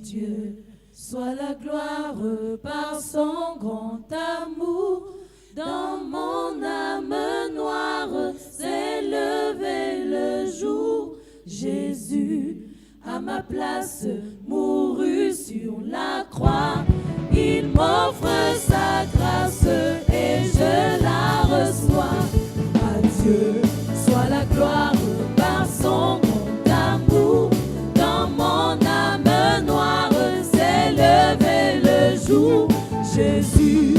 Dieu soit la gloire par son grand amour. Dans mon âme noire s'est levé le jour. Jésus, à ma place, mourut sur la croix. Il m'offre sa grâce et je la reçois. À Dieu soit la gloire par son grand amour. Dans mon âme noire s'est levé le jour. Jésus,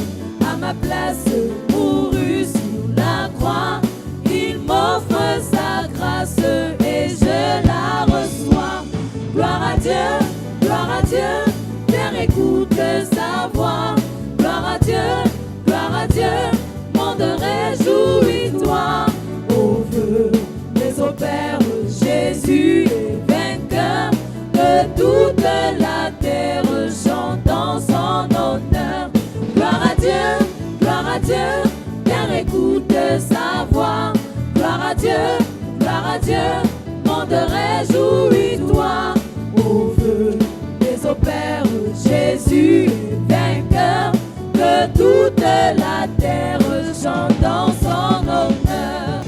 à ma place, mourut sur la croix. Il m'offre sa grâce et je la reçois. Gloire à Dieu, terre écoute sa voix. Gloire à Dieu, monde réjouis-toi. Au feu des opères, Jésus est vainqueur. Que toute la terre chante en son honneur. Gloire à Dieu, terre écoute sa voix. Gloire à Dieu, monde réjouis-toi. Au feu des opères, Jésus est vainqueur. Que toute la terre chante en son honneur.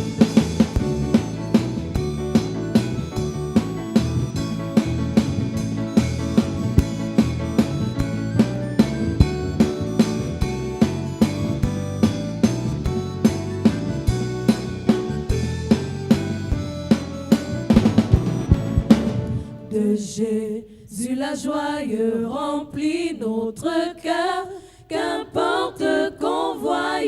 De Jésus la joie remplit notre cœur. Qu'importe qu'on voie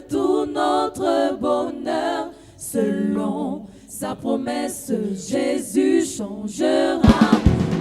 tout notre bonheur. Selon sa promesse, Jésus changera.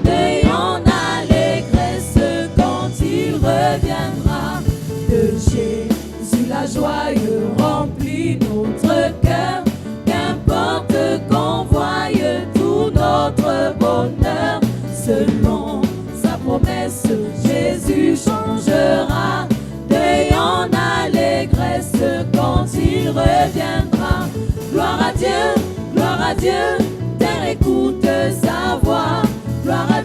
N'ayons allégresse quand il reviendra. De Jésus la joie remplit notre cœur. Qu'importe qu'on voie tout notre bonheur. Selon sa promesse, Jésus changera. N'ayons allégresse quand il reviendra. Gloire à Dieu, terre écoute sa voix. Gloire à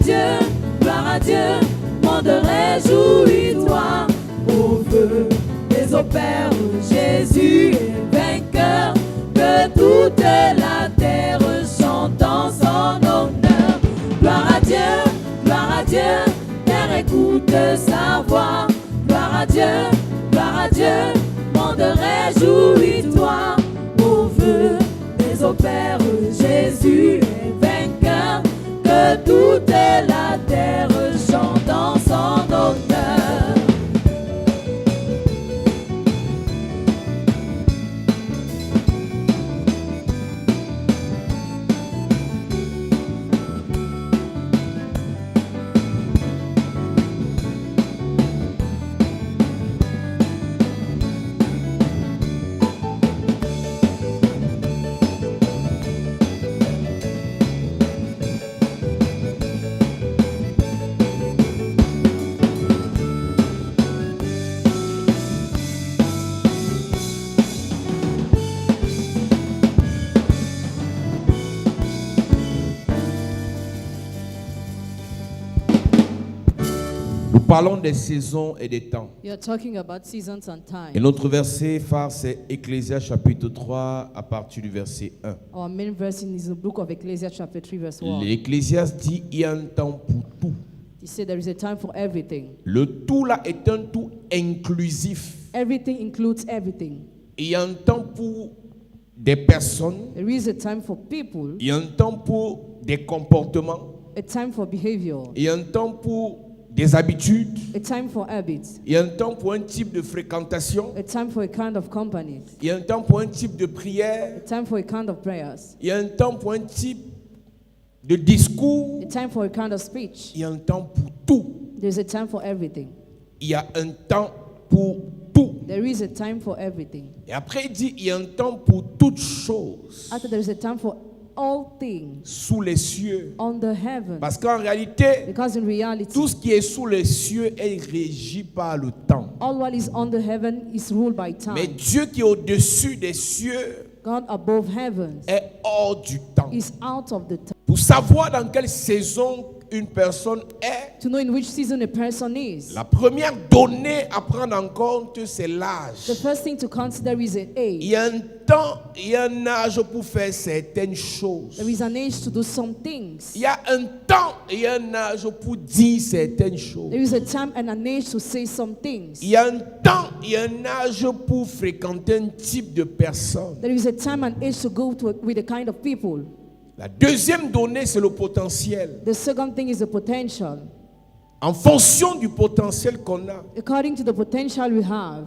Dieu, monde réjouis-toi. Au feu des opères, Jésus est vainqueur. Que toute la terre chante en son honneur. Gloire à Dieu, terre écoute sa voix. Gloire à Dieu, monde réjouis-toi. Au feu des opères, Jésus est vainqueur. Que toute la terre chante en son honneur. Parlons des saisons et des temps. You're talking about seasons and time. Et notre verset phare, c'est Ecclésias chapitre 3 à partir du verset 1. Our main verse is the book of Ecclesiastes chapter 3 verse 1. L'Ecclésias dit il y a un temps pour tout. He said there is a time for everything. Le tout là est un tout inclusif. Everything includes everything. Il y a un temps pour des personnes. There is a time for people. Il y a un temps pour des comportements. A time for behavior. Il y a un temps pour des habitudes. A time for habits. Il y a un temps pour un type de fréquentation. A time for a kind of company. Il y a un temps pour un type de prière. A time for a kind of prayers. Il y a un temps pour un type de discours. A time for a kind of speech. Il y a un temps pour tout. There's a time for everything. Il y a un temps pour tout. There is a time for everything. Et après il dit il y a un temps pour toutes choses. After there is a time for all things sous les cieux. on the heaven. Parce qu'en réalité, Because in reality, tout ce qui est sous les cieux est régi par le temps. all what is on the heaven is ruled by time. Mais Dieu qui est au-dessus des cieux God above heavens est hors du temps. is out of the time. Pour savoir dans quelle saison une personne est, to know in which season a person is. la première donnée à prendre en compte, c'est l'âge. The first thing to consider is an Il age. y a un temps, il y a un âge pour faire certaines choses. There is an age to do some things. Il y a un temps et un âge pour dire certaines choses. There is a time and an age to say some things. Il y a un temps et un âge pour fréquenter un type de personne. There is a time and age to go to with the kind of people. La deuxième donnée, c'est le potentiel. The second thing is the potential. En fonction du potentiel qu'on a, According to the potential we have,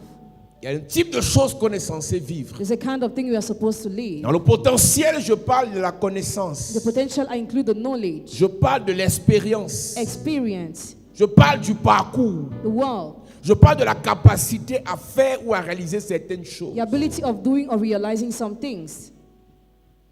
il y a un type de choses qu'on est censé vivre. there's a kind of thing we are supposed to live. Dans le potentiel, je parle de la The connaissance. potential include the knowledge, Je parle de l'expérience. experience, Je parle du parcours. the work, Je parle de la capacité à faire ou à réaliser certaines choses. the ability of doing or realizing some things.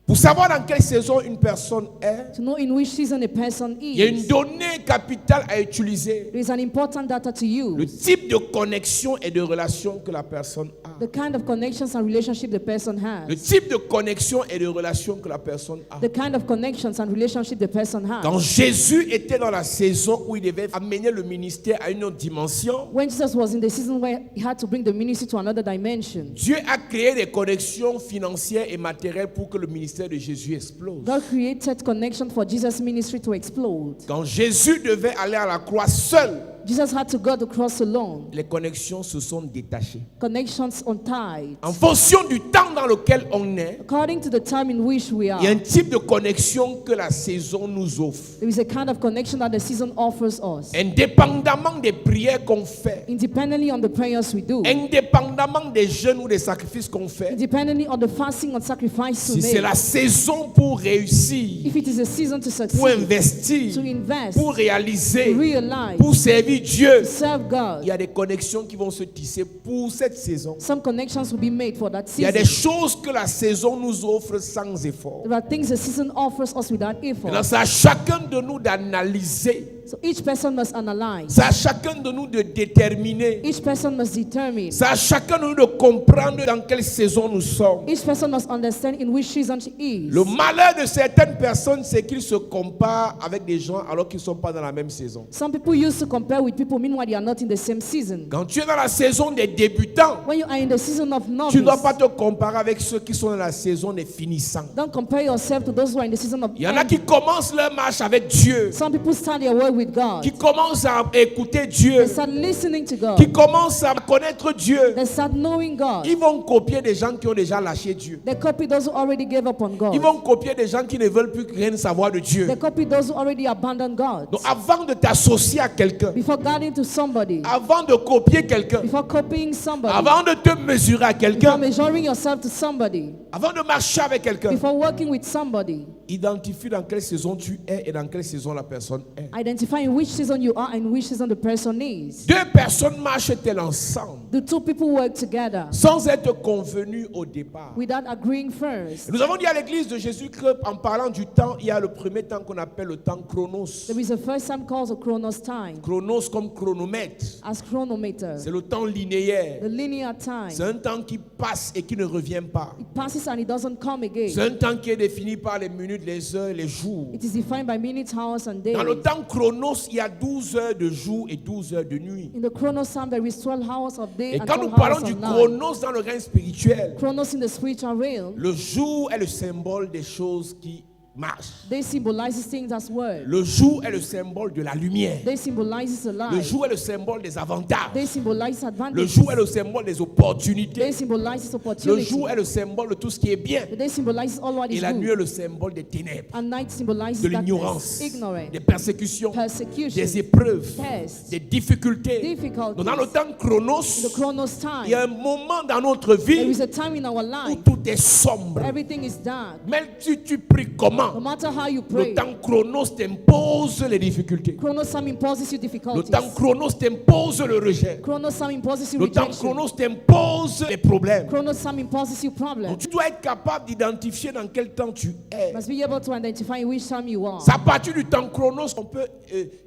Pour savoir dans quelle saison une personne est, To know in which season a person il y a une is, donnée capitale à utiliser. there is an important data to Le use. type de connexion et de relation que la personne a. The kind of connections and relationship the person Le has. type de connexion et de relation que la personne a. The kind of connections and relationship the person Quand has. Jésus était dans la saison où il devait amener le ministère à une autre dimension, When Jesus was in the season where he had to bring the ministry to another dimension, Dieu a créé des connexions financières et matérielles pour que le ministère de Jésus explose. God created connection for Jesus' ministry to explode. Quand Jésus devait aller à la croix seul, Jesus had to go to the cross alone. les connexions se sont détachées. Connections untied. En fonction du temps dans lequel on est, According to the time in which we are, il y a un type de connexion que la saison nous offre. there is a kind of connection that the season offers us. Indépendamment des prières qu'on fait, Independently on the prayers we do, indépendamment des jeûnes ou des sacrifices qu'on fait, independently on the fasting and sacrifice to si c'est make, la saison pour réussir, if it is a season to pour succeed, investir, to invest, pour to réaliser, realize, pour servir Dieu, to serve il God, y a des connexions qui vont se tisser pour cette saison. some connections will be made for that Il y a des season. choses que la saison nous offre sans effort. There are things the season offers us without Maintenant, effort. c'est à chacun de nous d'analyser. So each person must analyze. C'est à chacun de nous de déterminer. Each person must determine. C'est à chacun de nous de comprendre dans quelle saison nous sommes. Each person must understand in which season she is. Le malheur de certaines personnes, c'est qu'ils se comparent avec des gens alors qu'ils ne sont pas dans la même saison. Some people used to compare with people, meanwhile they are not in the same season. Quand tu es dans la saison des débutants, When you are in the season of tu ne novice, dois pas te comparer avec ceux qui sont dans la saison des finissants. don't compare yourself to those who are in the season of Il y en a end. qui commencent leur marche avec Dieu, Some people start their work with God. qui commencent à écouter Dieu, They start listening to qui God. commencent à connaître Dieu. They start knowing God. Ils vont copier des gens qui ont déjà lâché Dieu. They copy those who already gave up on Ils God. vont copier des gens qui ne veulent plus rien savoir de Dieu. They copy those who already abandoned God. Donc avant de t'associer à quelqu'un, Before guiding to somebody, avant de copier quelqu'un, before copying somebody, avant de te mesurer à before quelqu'un, measuring yourself to somebody, avant de marcher avec quelqu'un, before working with somebody, identifie dans quelle saison tu es et dans quelle saison la personne est. identify in which season you are and in which season the person is. Deux personnes marchent-elles ensemble The two people work together sans être convenues au départ? without agreeing first. Nous avons dit à l'église de Jésus qu'en parlant du temps, il y a le premier temps qu'on appelle le temps chronos. There is a first time called the chronos time, Chronos comme chronomètre. as chronometer, C'est le temps linéaire. the linear C'est time. un temps qui passe et qui ne revient pas. It passes and it doesn't come C'est again. un temps qui est défini par les minutes, les heures, les jours. It is defined by minutes, hours, and days. Dans le temps chronos, il y a 12 heures de jour et 12 heures de nuit. In the chronos time, there is 12 hours of day Et and quand nous 12 parlons hours du of night. chronos dans le règne spirituel, Chronos in the spiritual realm, le jour est le symbole des choses qui marchent. they symbolizes things as well. Le jour est le symbole de la lumière. They symbolizes the Le light. jour est le symbole des avantages. They symbolize Le advantage. jour est le symbole des opportunités. They symbolizes Le opportunity. jour est le symbole de tout ce qui est bien. They symbolizes all what Et is la nuit est good. le symbole des ténèbres, And night symbolizes de darkness, l'ignorance, ignorance, des persécutions, persecution, des épreuves, tests, des difficultés. difficulties. Donc dans le temps In the chronos, chronos il y a time, un moment dans notre there vie is a time in our où life tout est sombre. where everything is dark. Même si tu pries No comment, matter how you le pray, temps chronos t'impose les difficultés. chronos time imposes you Le difficulties. temps chronos t'impose le rejet. Chronos time imposes you Le temps rejection. chronos t'impose les problèmes. Chronos time imposes you Donc problems. tu dois être capable d'identifier dans quel temps tu es. Must be able to identify in which time you are. C'est à partir du temps chronos qu'on peut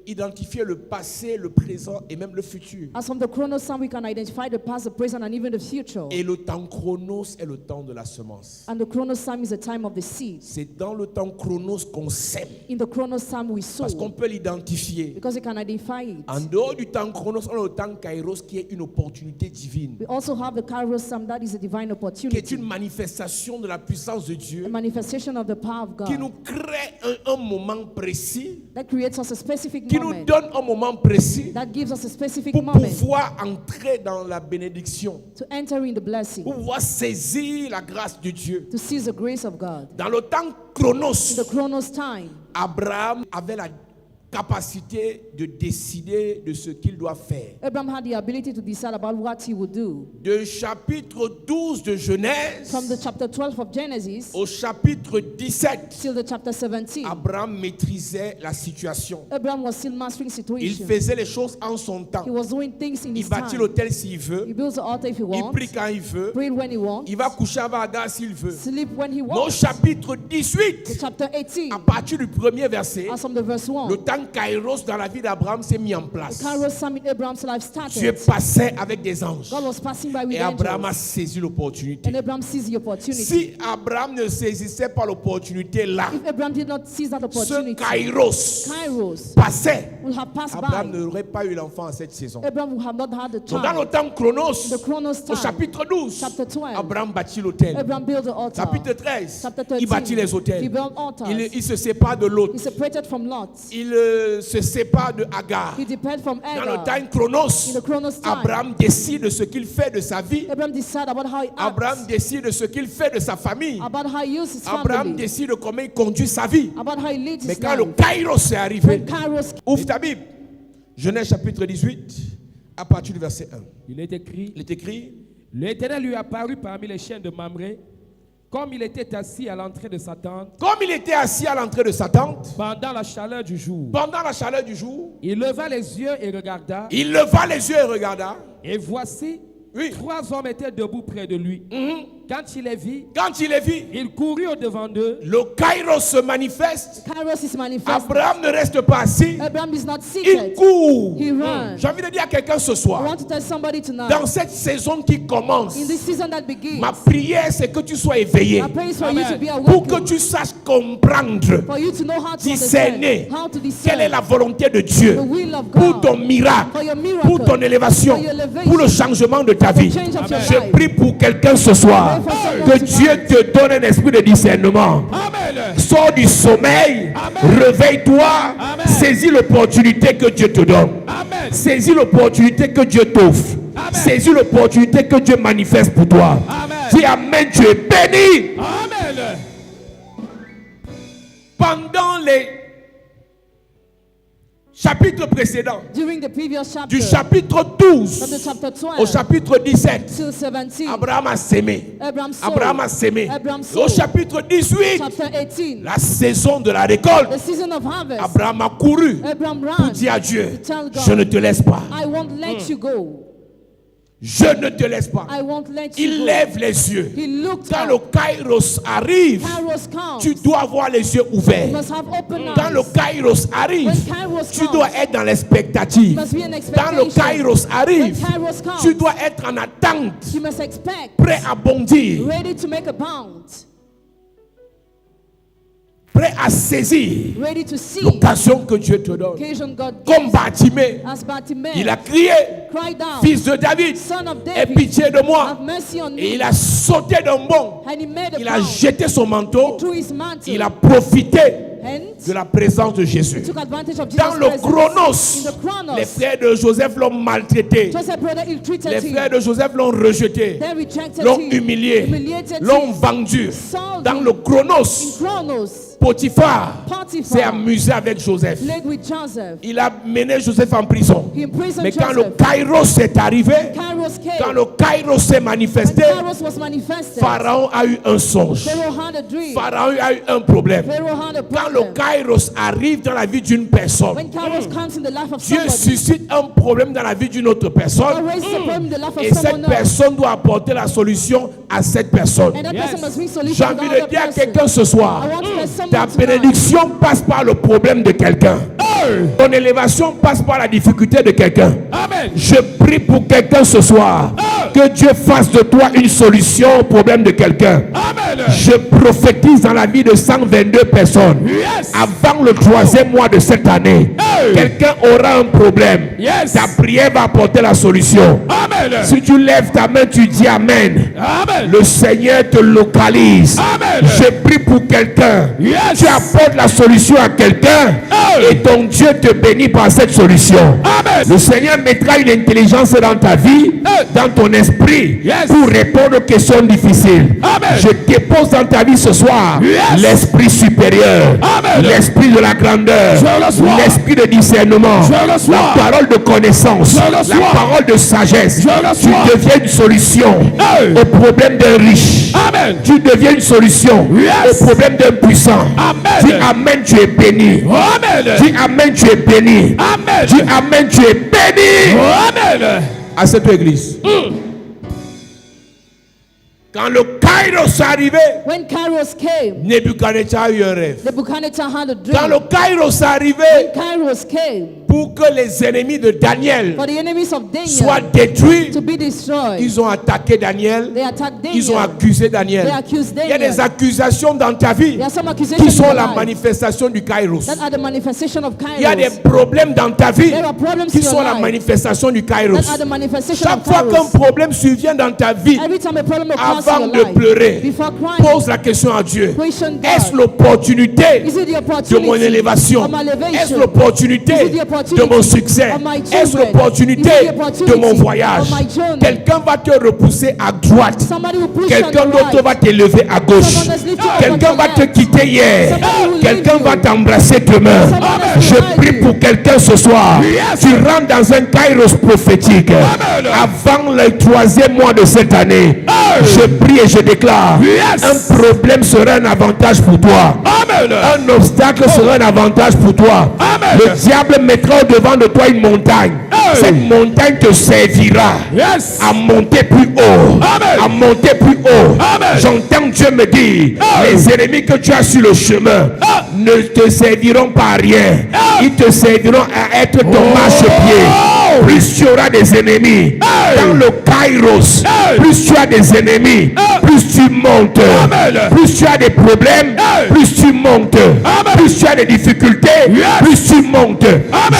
identifier le passé, le présent et même le futur. As from the chronos time, we can identify the past, the present, and even the future. Et le temps chronos est le temps de la semence. And the chronos time is the time of the seed. C'est dans le temps chronos qu'on sème. In the chronos time we sow. Parce qu'on peut l'identifier. Because you can identify it. En dehors du temps chronos, on a le temps kairos qui est une opportunité divine. We also have the kairos time that is a divine Qui est opportunity. une manifestation de la puissance de Dieu. A manifestation of the power of Qui God. nous crée un moment précis. That creates us a specific Qui nous moment. donne un moment précis. That gives us a specific Pour moment pouvoir entrer dans la bénédiction. to enter in the blessing. Pour pouvoir saisir la grâce de Dieu. To seize the grace of God. Dans le temps In chronos, the chronos time, Abraham avait la capacité de décider de ce qu'il doit faire. Abraham had the ability to decide about what he would do. De chapitre 12 de Genèse From the chapter 12 of Genesis au chapitre 17, till the chapter 17, Abraham maîtrisait la situation. Abraham was still mastering Il situation. faisait les choses en son temps. He was doing things in Il his bâtit time. l'autel s'il veut. He builds the altar if he Il wants. prie quand il veut. Pray when he wants. Il va coucher avec Agar s'il veut. Sleep when he Mais au wants. chapitre The 18, chapter 18, à partir du premier verset, as from the verse 1, le temps kairos dans la vie d'Abraham s'est mis en the place. kairos time in Abraham's life Dieu started. passait avec des anges. God was passing by with Et Abraham a angels. saisi l'opportunité. And Abraham seized the opportunity. Si Abraham ne saisissait pas l'opportunité là, If Abraham did not seize that ce opportunity, kairos Kairos passait. will have passed Abraham by. n'aurait pas eu l'enfant en cette saison. Abraham would have not had the Donc dans le child. temps chronos, The chronos au time, chapitre 12, chapter 12, Abraham bâtit l'autel. Abraham built the altar. Chapitre 13, Chapter il 13, bâtit les he autels. built altars. Il se sépare de l'autre. He separated from Lot. Il se sépare de Agar. He departed from Dans le Agar. temps chronos, In the chronos time, Abraham décide de ce qu'il fait de sa vie. Abraham decided about how he Abraham acts, décide de ce qu'il fait de sa famille. about how he uses his Abraham family, décide de comment il conduit sa vie. about how he leads Mais his quand le life. kairos est arrivé, When Kairos, ouvre ta Bible. Genèse chapitre 18, à partir du verset 1. Il est écrit, Il est écrit, l'Éternel lui apparut parmi les chiens de Mamré, comme il était assis à l'entrée de sa tente, comme il était assis à l'entrée de sa tente, pendant la chaleur du jour. pendant la chaleur du jour, Il leva les yeux et regarda, il leva les yeux et regarda. et voici, Oui. 3 hommes étaient debout près de lui. Quand il les vit, Quand il les vit, il courut au-devant d'eux, le kairos se manifeste. Kairos is manifested. Abraham ne reste pas assis, Abraham is not il seated. court. He runs. J'ai envie de dire à quelqu'un ce I soir, want to tell somebody tonight, dans cette saison qui commence, in this season that begins, ma prière c'est que tu sois éveillé, I pray for you to be pour que awakened, tu saches comprendre, for you to know how to discerner understand, how to quelle est discern la volonté de Dieu the will of pour God, ton miracle, for your miracle, pour ton élévation, for your elevation, pour le changement de ta vie. change of your Je life. prie pour quelqu'un ce soir, Pray for someone que tonight. Dieu te donne un esprit de discernement. Amen. Sors du sommeil, réveille-toi, Amen. saisis l'opportunité que Dieu te donne. Amen. Saisis l'opportunité que Dieu t'offre. Amen. Saisis l'opportunité que Dieu manifeste pour toi. Amen. Dis Amen, tu es béni. Amen. Pendant les chapitres précédents, During the previous chapter, du chapitre from 12 the chapter 12 au chapitre 17, till 17, Abraham a sémé. Abraham sowed. Abraham a sémé. Abraham Au sowed. chapitre 18, Chapter 18, la saison de la récolte, the season of harvest, Abraham a couru Abraham pour ran. dire à Dieu, Tell God, je ne te laisse pas. I won't let you go. Je ne te laisse pas. I won't let you Il go. lève les yeux. He looked Quand le up. kairos arrive, Kairos comes. tu dois avoir les yeux You ouverts. must have open Quand le eyes. kairos arrive, When Kairos tu comes, dois être dans l'expectative. you must be in Quand le expectation. kairos arrive, When Kairos comes, tu dois être en attente, you must expect, prêt à bondir, ready to make a bound, prêt à saisir ready to see l'occasion que Dieu te donne. occasion God Comme gives. Bartimée, As Bartimaeus il a crié, cried out, fils de David, Son of aie David, pitié de moi. have mercy on Et me. il a sauté d'un bond, And he made a il a bound jeté son manteau, through his mantle il a profité and de la présence de Jésus. took advantage of Dans Jesus' le presence. chronos, In the chronos, les frères de Joseph l'ont maltraité. Joseph brother ill-treated Les him. frères de Joseph l'ont rejeté, They rejected l'ont him, humilié, humiliated l'ont him, vendu. sold Dans him. le In chronos, Chronos, Potiphar s'est Potiphar amusé avec Joseph. played with Joseph. Il a mené Joseph en prison. He imprisoned Mais quand le Joseph. kairos est arrivé, Kairos came. quand le kairos s'est When manifesté, Kairos was manifested, Pharaon a eu un songe. Pharaoh had a dream. Pharaon a eu un problème. Pharaoh had a Quand le problem. kairos arrive dans la vie d'une personne, When Kairos comes in the life of Dieu somebody, suscite un problème dans la vie d'une autre God personne. raises a problem in the life of Et cette someone else. personne doit apporter la solution à cette personne. And that Yes. person must bring J'ai solution to envie the de other dire à person. quelqu'un ce soir, I want to tell someone ta tonight, bénédiction passe par le problème de quelqu'un. Ton élévation passe par la difficulté de quelqu'un. Amen. Je prie pour quelqu'un ce soir. Que Dieu fasse de toi une solution au problème de quelqu'un. Amen. Je prophétise dans la vie de 122 personnes. Yes. Avant le 3e mois de cette année, quelqu'un aura un problème. Yes. Ta prière va apporter la solution. Amen. Si tu lèves ta main, tu dis Amen. Amen. Le Seigneur te localise. Amen. Je prie pour quelqu'un. Yes. Tu apportes la solution à quelqu'un et ton Dieu te bénit par cette solution. Amen. Le Seigneur mettra une intelligence dans ta vie, dans ton esprit, Yes. pour répondre aux questions difficiles. Amen. Je dépose dans ta vie ce soir Yes. l'esprit supérieur, Amen. l'esprit de la grandeur, Je le reçois. l'esprit de discernement, Je le reçois. la parole de connaissance, Je le la reçois. parole de sagesse. Je le Tu reçois. deviens une solution au problème d'un riche. Amen. Tu deviens une solution Yes. au problème d'un puissant. Amen. Dis Amen, tu es béni. Amen. Dis Amen, tu es béni. Amen. Dis Amen, tu es béni. Amen. À cette église. Quand le Kairos est arrivé, When Kairos came, Nebuchadnezzar a eu un rêve. Nebuchadnezzar had a Quand dream. le Kairos est arrivé, Kairos came pour que les ennemis de Daniel for the enemies of soient Daniel détruits, to be destroyed. ils ont attaqué Daniel. They attacked Ils ont Daniel. accusé Daniel. They accused Il y a des Daniel. accusations dans ta vie There are some accusations qui sont in your la life manifestation du Kairos. that are the manifestation of Il y a des Kairos. problèmes dans ta vie There are problems qui in your sont la life manifestation du Kairos. that are the manifestation Chaque of fois qu'un Kairos. problème survient dans ta vie, Every time a problem occurs in avant your de life, pleurer, before crying, pose la question à Dieu. question God. Est-ce l'opportunité Is it the de opportunity mon élévation? of my elevation? Est-ce l'opportunité Is it the opportunity de mon succès? of my Est-ce children? l'opportunité Is it the opportunity de mon voyage? of my journey? Quelqu'un va te repousser à droite. Somebody will push Quelqu'un on the d'autre right. va t'élever à gauche. Someone has lifted up Quelqu'un on va your te left. quitter hier. Somebody will Quelqu'un leave va you. t'embrasser demain. Someone has Je denied prie you. pour quelqu'un ce soir. Yes. Tu rentres dans un kairos prophétique. Amen. Avant le 3e mois de cette année, je prie et je déclare, Yes. un problème sera un avantage pour toi. Amen. Un obstacle sera un avantage pour toi. Amen. Le diable mettra au devant de toi une montagne. Cette montagne te servira Yes. à monter plus haut. Amen. À monter plus haut. Amen. J'entends Dieu me dire, les ennemis que tu as sur le chemin ne te serviront pas à rien. Ils te serviront à être ton marchepied. Plus tu auras des ennemis dans le Kairos, plus tu as des ennemis, plus tu montes. Amen. Plus tu as des problèmes, plus tu montes. Plus tu as des difficultés, plus tu montes.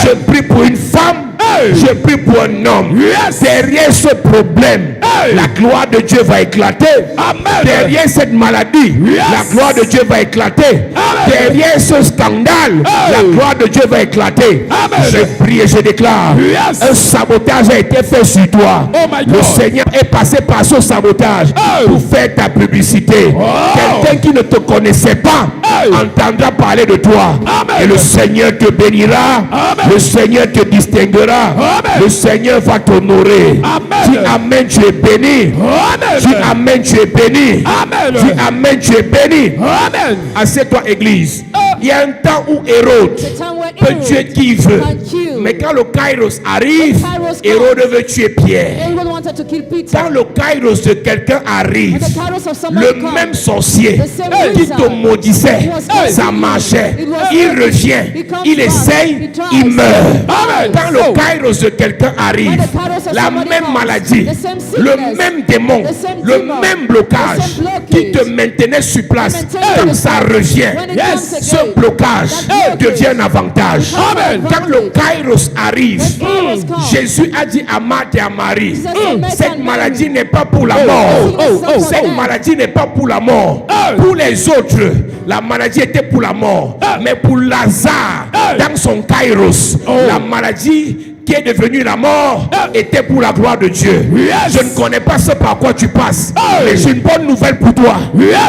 Je prie pour une femme. Je prie pour un homme. Derrière ce problème, la gloire de Dieu va éclater. Amen. Derrière cette maladie, la gloire de Dieu va éclater. Derrière ce scandale, la gloire de Dieu va éclater. Amen. Je prie et je déclare, Yes. un sabotage a été fait sur toi. Oh my Le God. Seigneur est passé par ce sabotage pour faire ta publicité. Quelqu'un qui ne te connaissait pas entendra parler de toi. Amen. Et le Seigneur te bénira. Amen. Le Seigneur te distinguera. Amen. Le Seigneur va t'honorer. Amen. Dis Amen, tu es béni. Amen. Dis Amen, tu es béni. Amen. Dis Amen, tu es béni. Amen. Assieds-toi, église. Il y a un temps où Hérode The time where peut Herod tuer qui veut. can kill. Mais quand le Kairos arrive, When Kairos Hérode veut tuer Pierre. Everyone wanted to kill Peter. Quand le Kairos de quelqu'un arrive, When the Kairos of somebody le comes, même sorcier the same qui wizard te maudissait, who was cursing ça you, marchait. it was Il working. revient, He comes il back, essaye, he tries. il meurt. Amen. Quand le Kairos de quelqu'un arrive, When the Kairos of la somebody même comes, maladie, the same le sickness, même démon, the same le demon, même blocage the same blockage, qui te maintenait sur place, maintain quand you ça there. revient, When it Yes, comes ce again, blocage that devient un avantage. Amen. Quand le Kairos arrive, When Kairos comes, Jésus a dit à Marthe et à Marie, Jesus said, "Martha cette and maladie Mary, n'est pas pour la mort. oh, Cette maladie n'est pas pour la mort. Pour les autres, la maladie était pour la mort. Mais pour Lazare, dans son Kairos, la maladie qui est devenue la mort était pour la gloire de Dieu. Yes. Je ne connais pas ce par quoi tu passes, mais j'ai une bonne nouvelle pour toi.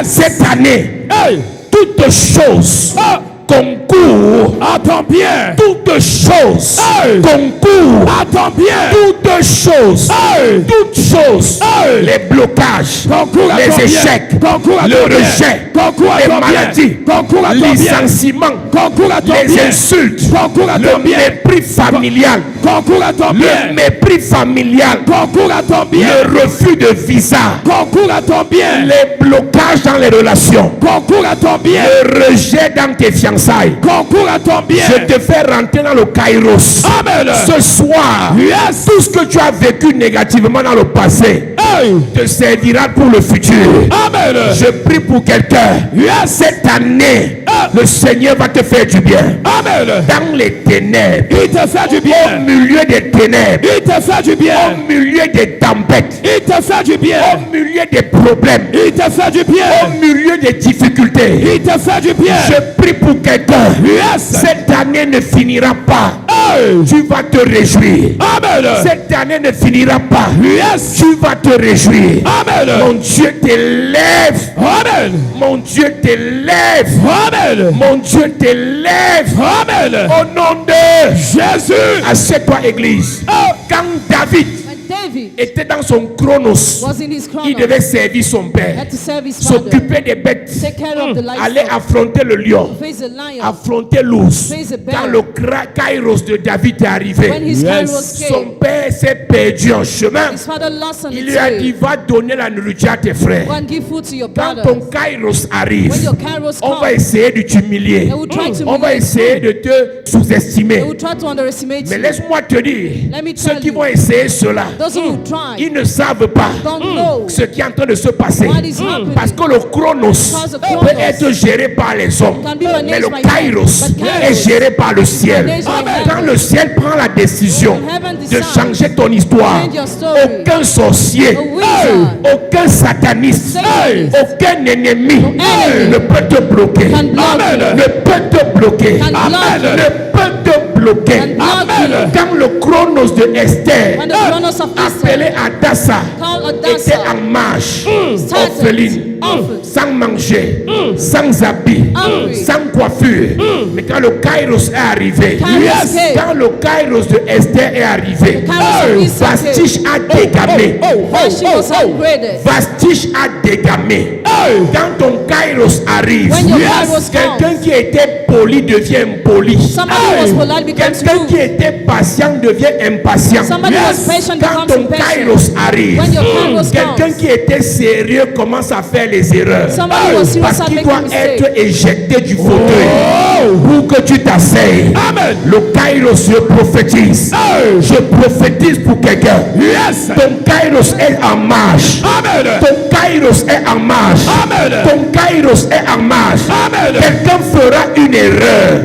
Cette année, toutes choses concourent À ton bien. toutes choses concourent À ton bien. toutes choses toutes choses les blocages Concours à les ton bien. échecs Concours à le ton bien. rejet Concours à les ton bien. maladies Concours à ton bien. licenciements Concours à ton les bien. insultes Concours à ton le bien. mépris familial Concours à ton le bien. mépris familial Concours à ton bien. le refus de visa Concours à ton bien. les blocages dans les relations Concours à ton bien. le rejet dans tes fiançailles. Concours à ton bien. Je te fais rentrer entrer dans le Kairos. Amen. Ce soir, Yes. tout ce que tu as vécu négativement dans le passé Hey. te servira pour le futur. Amen. Je prie pour quelqu'un. Cette année, le Seigneur va te faire du bien. Amen. Dans les ténèbres, Il te fait du au bien. milieu des ténèbres, Il te fait du bien. au milieu des tempêtes, Il te fait du bien. au milieu des problèmes, Il te fait du bien. au milieu des difficultés. Il te fait du bien. Je prie pour quelqu'un. Yes. Cette année ne finira pas. Hey. Tu vas te réjouir. Amen. Cette année ne finira pas. Yes. Tu vas te réjouir. Amen. Mon Dieu t'élève. Amen. Mon Dieu t'élève. Amen. Mon Dieu t'élève. Amen. Au nom de Jésus. Assieds-toi, Église. Quand David When David était dans son chronos, was in his il chronos, devait servir son he père, had to serve his father, s'occuper des bêtes, take care of the aller livestock, affronter le lion, face the lion. affronter l'ours. Face the bear. Quand le kairos de David est arrivé, When his Yes. kairos son came, père s'est perdu en chemin. his father lost on Il the lui a dit, way. va donner la nourriture à tes frères. Go and give food to your Quand brothers. ton kairos arrive, When your kairos on va comes, essayer de t'humilier. they will try to On va humiliate essayer you. de te sous-estimer. They will try to underestimate Mais you. laisse-moi te dire, Let me ceux tell qui you, vont essayer cela, those who will try ils ne savent pas don't know ce qui est en train de se passer. what is happening. Parce que le chronos Because the chronos peut être géré par les hommes, can be managed mais le by men, kairos but kairos est géré par le ciel. managed by Amen. heaven. Quand le ciel prend la décision When heaven de decides changer ton histoire, change your story, aucun sorcier, a wizard, aucun sataniste, Satanist, aucun ennemi enemy ne peut te bloquer. can block Amen. you. Ne peut te bloquer. Can block Amen. you. Ne peut te bloquer. Can block Amen. you. Quand le chronos de Esther, When the chronos of appelé Esther, Adassa, called était Adassa, en marche, started orpheline, orphan, sans manger, sans habit, hungry. sans coiffure. Mais quand le kairos est arrivé, Kairos came. quand le kairos de Esther est arrivé, Kairos of Esther Vastich a dégamé. Vashti was upgraded. Vastich a dégamé. Quand ton kairos arrive, When your kairos quelqu'un comes, qui était poli devient impoli. somebody who was polite becomes Quelqu'un qui rude. était patient devient impatient. Somebody who was patient Quand becomes ton impatient. kairos arrive, When your kairos quelqu'un comes, qui était sérieux commence à faire les erreurs. Somebody who was serious Parce start qu'il making doit mistakes. être éjecté du fauteuil pour que tu t'asseyes. Amen. Le kairos, je prophétise. Je prophétise pour quelqu'un. Yes. Ton kairos est en marche. Amen. Ton kairos est en marche. Amen. Ton kairos est en marche. Amen. Quelqu'un fera une erreur.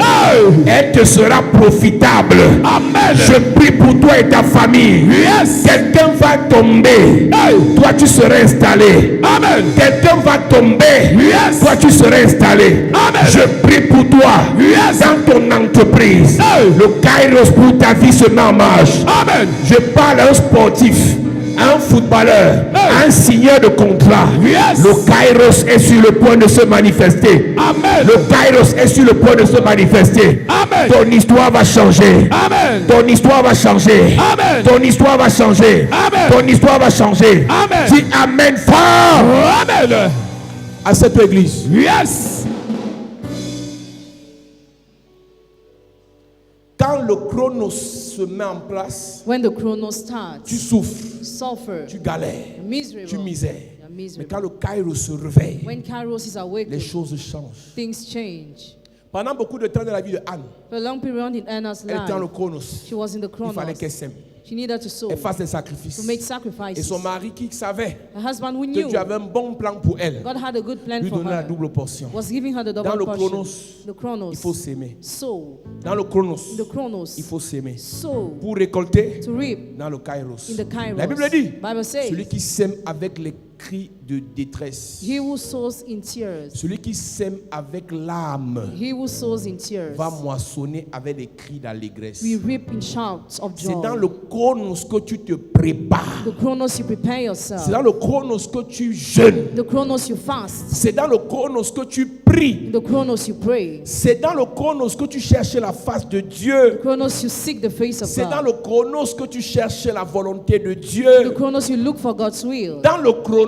Elle te sera profitable. Amen. Je prie pour toi et ta famille. Yes. Quelqu'un va tomber. Toi, tu seras installé. Amen. Quelqu'un va tomber. Yes. Toi, tu seras installé. Amen. Je prie pour toi. Yes. Dans ton entreprise. Le kairos pour ta vie se met en marche. Amen. Je parle à un sportif, à un footballeur, à un signeur de contrat. Yes. Le kairos est sur le point de se manifester. Amen. Le kairos est sur le point de se manifester. Amen. Ton histoire va changer. Amen. Ton histoire va changer. Amen. Ton histoire va changer. Amen. Ton histoire va changer. Amen. Dis Amen fort Amen. à cette église. Yes. Quand le chronos se met en place, When the chronos starts, tu souffres, you suffer, tu galères, you're miserable, tu misères. you're Mais miserable. quand le kairos se réveille, When Kairos is les awakened, choses changent. things change. Pendant beaucoup de temps dans la vie de Anne, For a long period in Anna's elle était dans le life, chronos. she was in the Il fallait chronos. qu'elle s'aime. She needed to sow, Elle fasse des to sacrifices. make Et sacrifices. son mari qui savait Her husband who que knew Dieu avait un bon plan pour elle, God had a good plan lui for donnait la her, double portion. was giving her the Dans double le portion. chronos, The chronos, il faut s'aimer. sow. Dans le chronos, In the chronos, il faut s'aimer. sow Pour récolter to reap dans le kairos. in the kairos. La Bible dit, Bible says, celui qui sème avec les cris de détresse, he who sows in tears, celui qui sème avec l'âme, he who sows in tears, va moissonner avec des cris d'allégresse. we reap in shouts of C'est dans joy. le chronos que tu te prépares. The chronos, you prepare C'est yourself. dans le chronos que tu jeûnes. The chronos, you fast. C'est dans le chronos que tu pries. In the chronos, you pray. C'est dans le chronos que tu cherches la face de Dieu. Chronos, you seek the face of C'est dans God. le chronos que tu cherches la volonté de The Dieu. chronos, you look for God's will. Dans le chronos,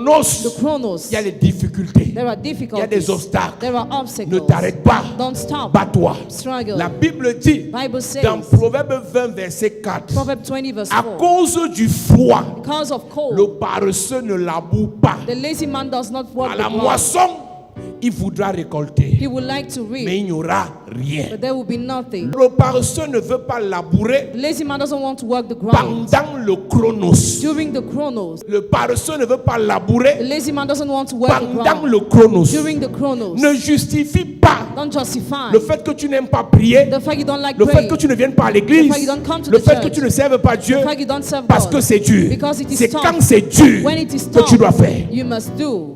The chronos, il y a les difficultés. there are Il y a difficulties. des obstacles. There are Ne obstacles. t'arrête pas. Don't stop. Bats-toi. Struggle. La Bible dit Bible says, dans Proverbe 20, verset 4, Proverb 20 verse à 4, cause du froid, because of cold, le paresseux ne laboure pas. the lazy man does not À work the la ground. moisson, il voudra récolter, He would like to mais reap, il n'y aura rien. but there will be nothing. Le paresseux ne veut pas labourer The lazy man doesn't want to work the ground pendant le chronos. during the chronos. Le paresseux ne veut pas The labourer lazy man doesn't want to work the pendant ground le chronos. during the chronos. Ne justifie pas Don't justify le fait que tu n'aimes pas prier, the fact you don't like le fait praying, que tu ne viennes pas à l'église, The fact you don't come to le the fait church. que tu ne serves pas Dieu, the fact you don't serve parce God. que c'est dur. Because it is C'est tough. quand c'est dur When it is que tough, tu dois faire. you must do.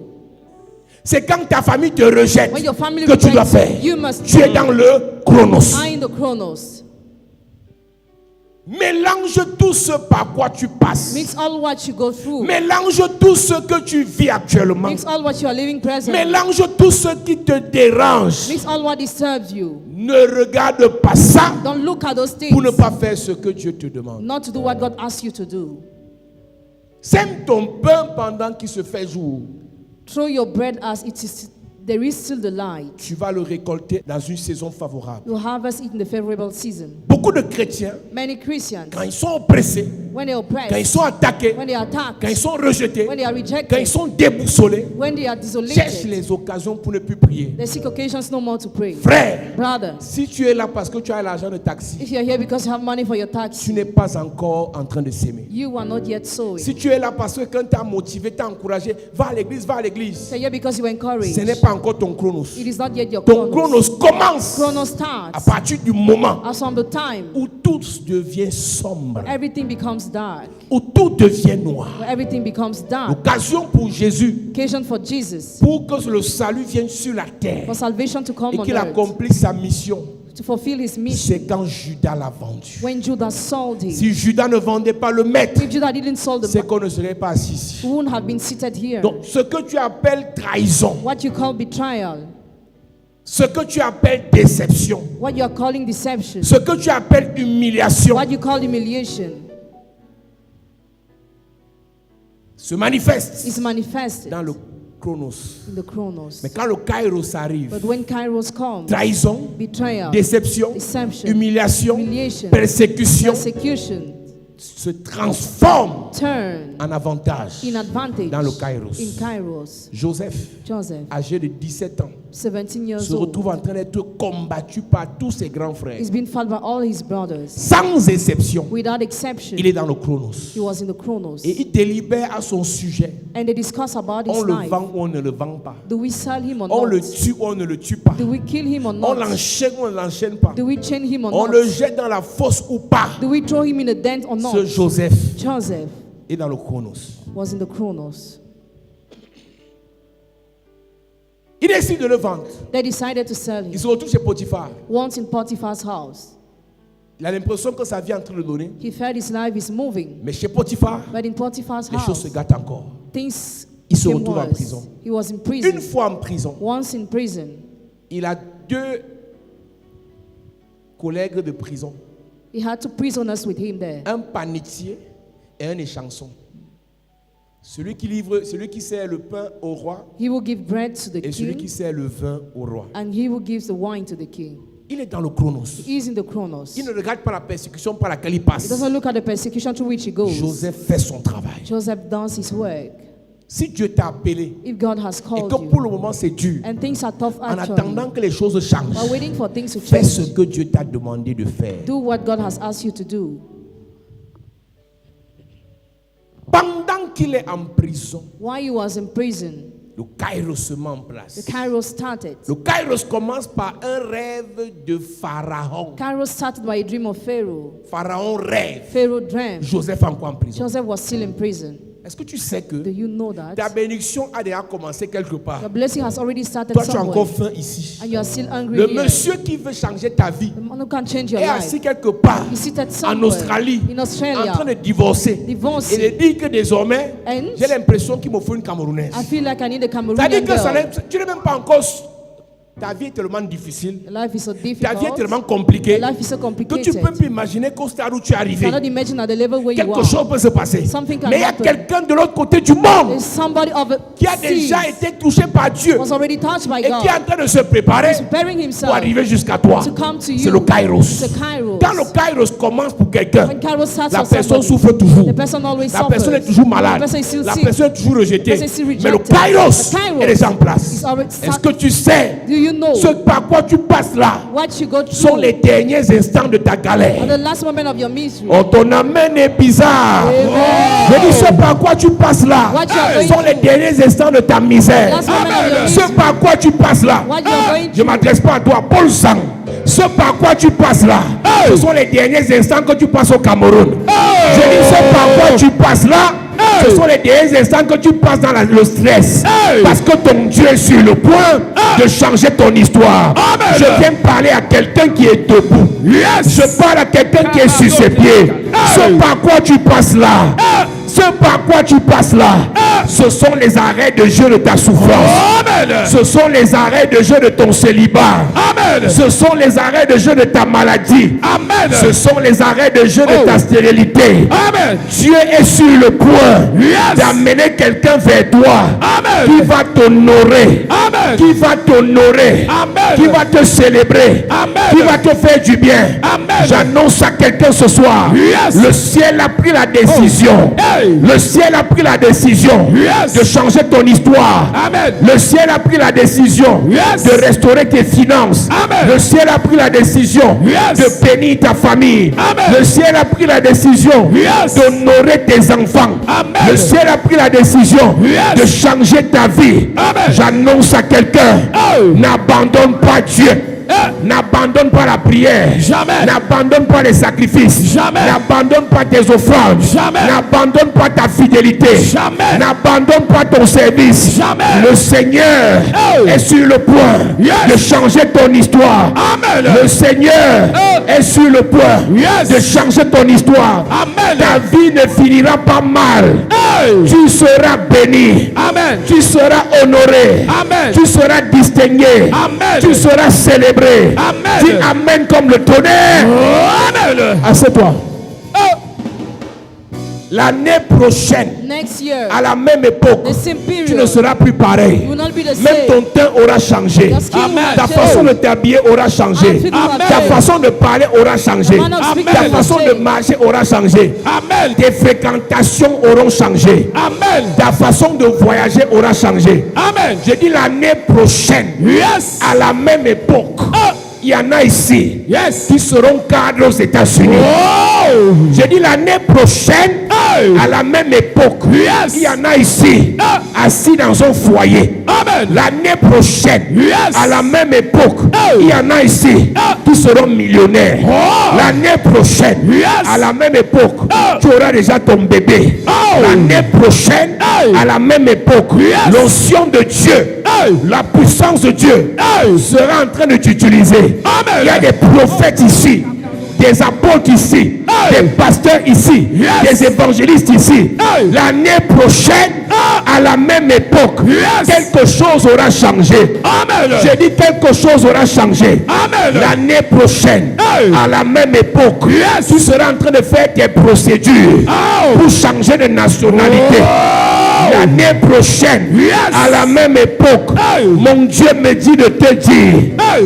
C'est quand ta famille te rejette When your family que tu dois rejects faire. you must Tu es do. dans le chronos. Are in the chronos. Mélange tout ce par quoi tu passes. Mix all what you go through. Mélange tout ce que tu vis actuellement. Mix all what you are living present. Mélange tout ce qui te dérange. Mix all what disturbs you. Ne regarde pas ça Don't look at those things. pour ne pas faire ce que Dieu te demande. Not to do what God asks you to do. Sème ton pain pendant qu'il se fait jour. Throw your bread as it is. There is still the light. Tu vas le récolter dans une saison favorable. You harvest it in the favorable season. Beaucoup de chrétiens, Many Christians, quand ils sont oppressés, when they are quand ils oppressed, sont attaqués, when they are attacked, quand ils sont rejetés, when they are quand ils rejected, sont déboussolés, when they are cherchent desolated, les occasions pour ne plus prier. they seek occasions no more to pray. Frère, Brother, si tu es là parce que tu as l'argent de taxi, if you are here because you have money for your tu taxi, n'es pas encore en train de s'aimer. you are not yet sowing. Si tu es là parce que quand tu as motivé, tu as encouragé, va à l'église, va à l'église. You are here because you were encouraged. Ce n'est pas encore ton chronos. It is not yet your Ton chronos. chronos commence Chronos à starts partir du moment as from the time où tout devient sombre, everything becomes dark. où tout devient noir. Where everything becomes dark. L'occasion pour Jésus, Occasion for Jesus, pour que le salut vienne sur la terre for salvation to come et on qu'il earth, accomplisse sa mission, to fulfill his mission. c'est quand Judas l'a vendu. When Judas sold him, Si Judas ne vendait pas le maître, if Judas didn't sold the c'est man, qu'on ne serait pas assis ici. we wouldn't have been seated here. Donc, ce que tu appelles trahison, What you call betrayal, ce que tu appelles déception, what you are calling deception, ce que tu appelles humiliation, what you call humiliation, se manifeste is manifested dans le chronos. in the chronos. Mais quand le kairos arrive, But when Kairos comes, trahison, betrayal, déception, deception, humiliation, humiliation, persécution persecution, se transforme turn en avantage in advantage dans le kairos. in Kairos. Joseph, Joseph, âgé de 17 ans, 17 years se old, retrouve en train d'être combattu par tous ses grands frères. he's been fought by all his brothers. Sans exception, Without exception, il est dans le chronos. he was in the chronos. Et il délibère à son sujet. And they discuss about his On le life. vend ou on ne le vend pas. Do we sell him or On not? le tue ou on ne le tue pas. Do we kill him or On not? l'enchaîne ou on ne l'enchaîne pas. Do we chain him or On not? le jette dans la fosse ou pas. Do we throw him in a dent or not? Ce Joseph Joseph est dans le chronos. was in the chronos. Il décide de le vendre. They decided to sell Il him. se retrouve chez Potiphar. Once in Potiphar's house, Il a l'impression que sa vie est en train de donner. he felt his life is moving. Mais chez Potiphar, But in Potiphar's les choses se house, gâtent encore. things Il se became retrouve en worse. prison. He was in Une prison. fois en prison, Once in prison, il a 2 collègues de prison. he had two prisoners with him there. Un panetier et un échanson. Celui qui sert le pain au roi He will give bread to the et celui qui king, sert le vin au roi. and he will give the wine to the king. Il est dans le chronos. He is in the chronos. Il ne regarde pas la persécution par laquelle il He passe. doesn't look at the persecution through which he goes. Joseph fait son travail. Joseph does his work. Si Dieu t'a appelé If God has et called que pour you le moment c'est dur, and things are tough en actually, attendant que les choses changent, while waiting for things to fais ce change, que Dieu t'a demandé de faire. do what God has asked you to do. Pendant qu'il est en prison, While he was in prison, le kairos se met en the place. Kairos started. Le kairos commence par un rêve de Pharaon. Kairos started by a dream of Pharaoh. Pharaon rêve. Pharaoh dreamt. Joseph encore en prison. Joseph was still in prison. Est-ce que tu sais que Do you know that? ta bénédiction a déjà commencé quelque part? Your blessing has already started Toi, tu as encore somewhere, faim ici. and you are still hungry Le here. monsieur qui veut changer ta vie The man who can change your est life. assis quelque part He's seated en somewhere Australie, in en Australia, train de divorcer. divorcing. Et de dire que désormais, And j'ai l'impression qu'il me faut une Camerounaise. I feel like I need a C'est-à-dire Cameroonian que girl. tu n'es même pas encore Ta vie est tellement difficile. Life is so Ta vie est difficult. tellement compliquée Life is so que complicated. tu peux plus imaginer qu'au stade où tu es You arrivé, cannot imagine at the level where you quelque are. chose peut se passer. Something can Mais il y a happen. quelqu'un de l'autre côté du monde There's somebody of qui a déjà été touché par Dieu was already touched by et qui est God. en train de se préparer He's preparing pour himself arriver jusqu'à toi. to come to you. C'est le Kairos. It's a Kairos. Quand le Kairos commence pour quelqu'un, When Kairos starts la for personne somebody, souffre toujours. the person always La suffers. personne est toujours malade. The person is still La sick. personne est toujours rejetée. The person is still Mais le rejected. Kairos The Kairos est déjà en place. is already Est-ce que tu sais Do you know ce par quoi tu passes là what you go sont through les derniers instants de ta galère? at the last moment of your misery? Oh, ton amène est bizarre. Amen. Je dis ce par quoi tu passes là What you are going sont les through. derniers instants de ta misère. Last moment of your Ce misery. par quoi tu passes là, What you are going je ne through. m'adresse pas à toi, Paul Sang. Ce par quoi tu passes là, ce sont les derniers instants que tu passes au Cameroun. Je dis ce par quoi tu passes là, ce sont les derniers instants que tu passes dans le stress. Parce que ton Dieu est sur le point de changer ton histoire. Je viens parler à quelqu'un qui est debout. Je parle à quelqu'un qui est sur ses pieds. Ce par quoi tu passes là, ce par quoi tu passes là, ce sont les arrêts de jeu de ta souffrance. Ce sont les arrêts de jeu de ton célibat. Ce sont les arrêts de jeu de ta maladie. Ce sont les arrêts de jeu de ta stérilité. Dieu est sur le point d'amener quelqu'un vers toi qui va t'honorer, qui va t'honorer, qui va te célébrer, qui va te faire du bien. J'annonce à quelqu'un ce soir, le ciel a pris la décision. Le ciel a pris la décision de changer ton histoire. Le ciel a pris la décision de restaurer tes finances. Le ciel a pris la décision de bénir ta famille. Le ciel a pris la décision d'honorer tes enfants. Le ciel a pris la décision de changer ta vie. J'annonce à quelqu'un, n'abandonne pas Dieu. N'abandonne pas la prière. Jamais. N'abandonne pas les sacrifices. Jamais. N'abandonne pas tes offrandes. Jamais. N'abandonne pas ta fidélité. Jamais. N'abandonne pas ton service. Jamais. Le Seigneur est sur le point de changer ton histoire. Amen. Le Seigneur est sur le point de changer ton histoire. Amen. Ta vie ne finira pas mal. Tu seras béni. Amen. Tu seras honoré. Amen. Tu seras distingué. Amen. Tu seras célébré. Amen. Dis Amen comme le tonnerre. Amen. Assieds-toi. L'année prochaine, Next year, à la même époque, the same tu ne period, seras plus pareil. you will not be the Même ton same. teint aura changé. Your skin will Amen. Ta change. façon de t'habiller aura changé. People will Ta change. façon de parler aura changé. The manner of speaking Ta will façon de change. marcher aura changé. Amen. Tes fréquentations auront changé. Amen. Ta façon de voyager aura changé. Amen. Je dis l'année prochaine, Yes. à la même époque, il y en a ici Yes. qui seront cadres aux États-Unis. Oh. Je dis l'année prochaine, à la même époque, Yes. il y en a ici assis dans un foyer. Amen. L'année prochaine, Yes. à la même époque, il y en a ici qui seront millionnaires. Oh. L'année prochaine, Yes. à la même époque, tu auras déjà ton bébé. Oh. L'année prochaine, à la même époque, Yes. l'onction de Dieu, la puissance de Dieu sera en train de t'utiliser. Amen. Il y a des prophètes ici, des apôtres ici, des pasteurs ici, Yes. des évangélistes ici. L'année prochaine, à la même époque, Yes. quelque chose aura changé. Amen. J'ai dit quelque chose aura changé. Amen. L'année prochaine, à la même époque, Yes. tu seras en train de faire tes procédures pour changer de nationalité. L'année prochaine, à la même époque, mon Dieu me dit de te dire,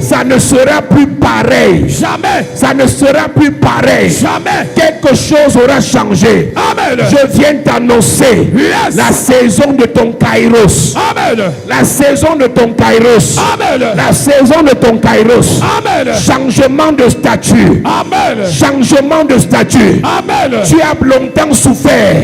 ça ne sera plus pareil. Jamais. Ça ne sera plus pareil. Jamais. Quelque chose aura changé. Amen. Je viens t'annoncer Yes. la saison de ton Kairos. Amen. La saison de ton Kairos. Amen. La saison de ton Kairos. Amen. Changement de statut. Amen. Changement de statut. Amen. Tu as longtemps souffert.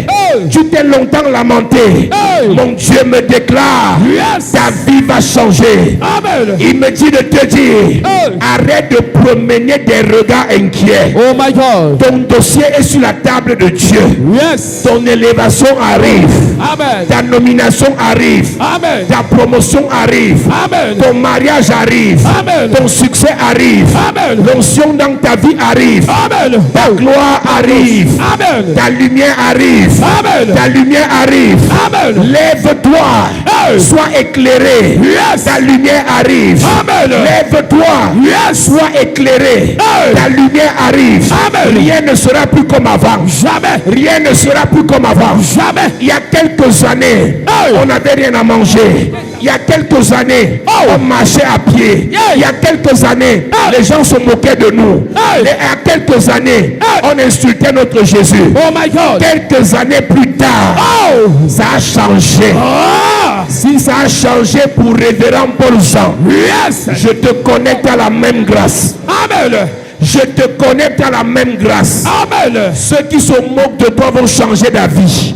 Tu t'es longtemps lamenté. Mon Dieu me déclare, Yes. ta vie va changer. Amen. Il me dit de te dire, arrête de promener des regards inquiets. Oh my God. Ton dossier est sur la table de Dieu. Yes. Ton élévation arrive. Amen. Ta nomination arrive. Amen. Ta promotion arrive. Amen. Ton mariage arrive. Amen. Ton succès arrive. Amen. L'onction dans ta vie arrive. Amen. Ta gloire arrive. Amen. Ta lumière arrive. Amen. Ta lumière arrive. Amen. Lève-toi Sois éclairé. Ta lumière arrive. Lève-toi. Sois éclairé. Ta lumière arrive. Rien ne sera plus comme avant. Jamais. Rien ne sera plus comme avant. Jamais. Il y a quelques années, on n'avait rien à manger. Il y a quelques années, on marchait à pied. Il y a quelques années, les gens se moquaient de nous. Il y a quelques années, on insultait notre Jésus. Oh my God. Quelques années plus tard, ça a changé. Si ça a changé pour révérend Paul Jean, je te connecte à la même grâce. Amen. Je te connecte à la même grâce. Amen. Ceux qui se moquent de toi vont changer d'avis.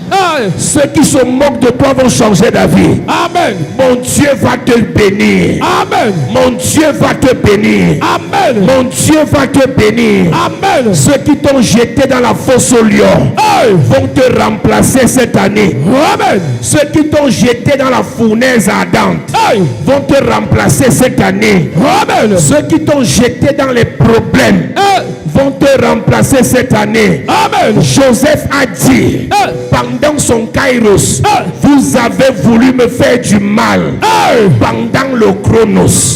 Ceux qui se moquent de toi vont changer d'avis. Amen. Mon Dieu va te bénir. Amen. Mon Dieu va te bénir. Amen. Mon Dieu va te bénir. Amen. Ceux qui t'ont jeté dans la fosse au lion vont te remplacer cette année. Amen. Ceux qui t'ont jeté dans la fournaise ardente vont te remplacer cette année. Amen. Ceux qui t'ont jeté dans les problèmes vont te remplacer cette année. Amen. Joseph a dit pendant son kairos, vous avez voulu me faire du mal pendant le chronos.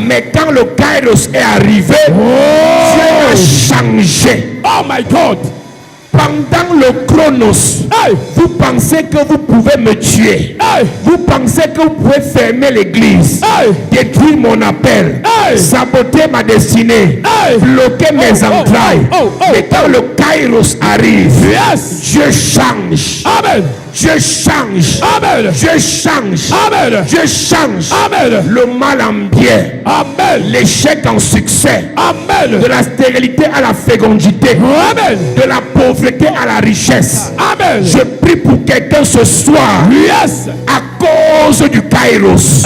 Mais quand le kairos est arrivé, Dieu a changé. Oh my God. Pendant le chronos, vous pensez que vous pouvez me tuer. Vous pensez que vous pouvez fermer l'église, détruire mon appel, saboter ma destinée, bloquer mes entrailles. Mais quand le kairos arrive, Dieu change. Amen. Dieu change. Amen. Dieu change. Amen. Dieu change. Amen. Le mal en bien. Amen. L'échec en succès. Amen. De la stérilité à la fécondité. Amen. De la pauvreté à la richesse. Amen. Je prie pour quelqu'un ce soir. Yes. À cause du kairos,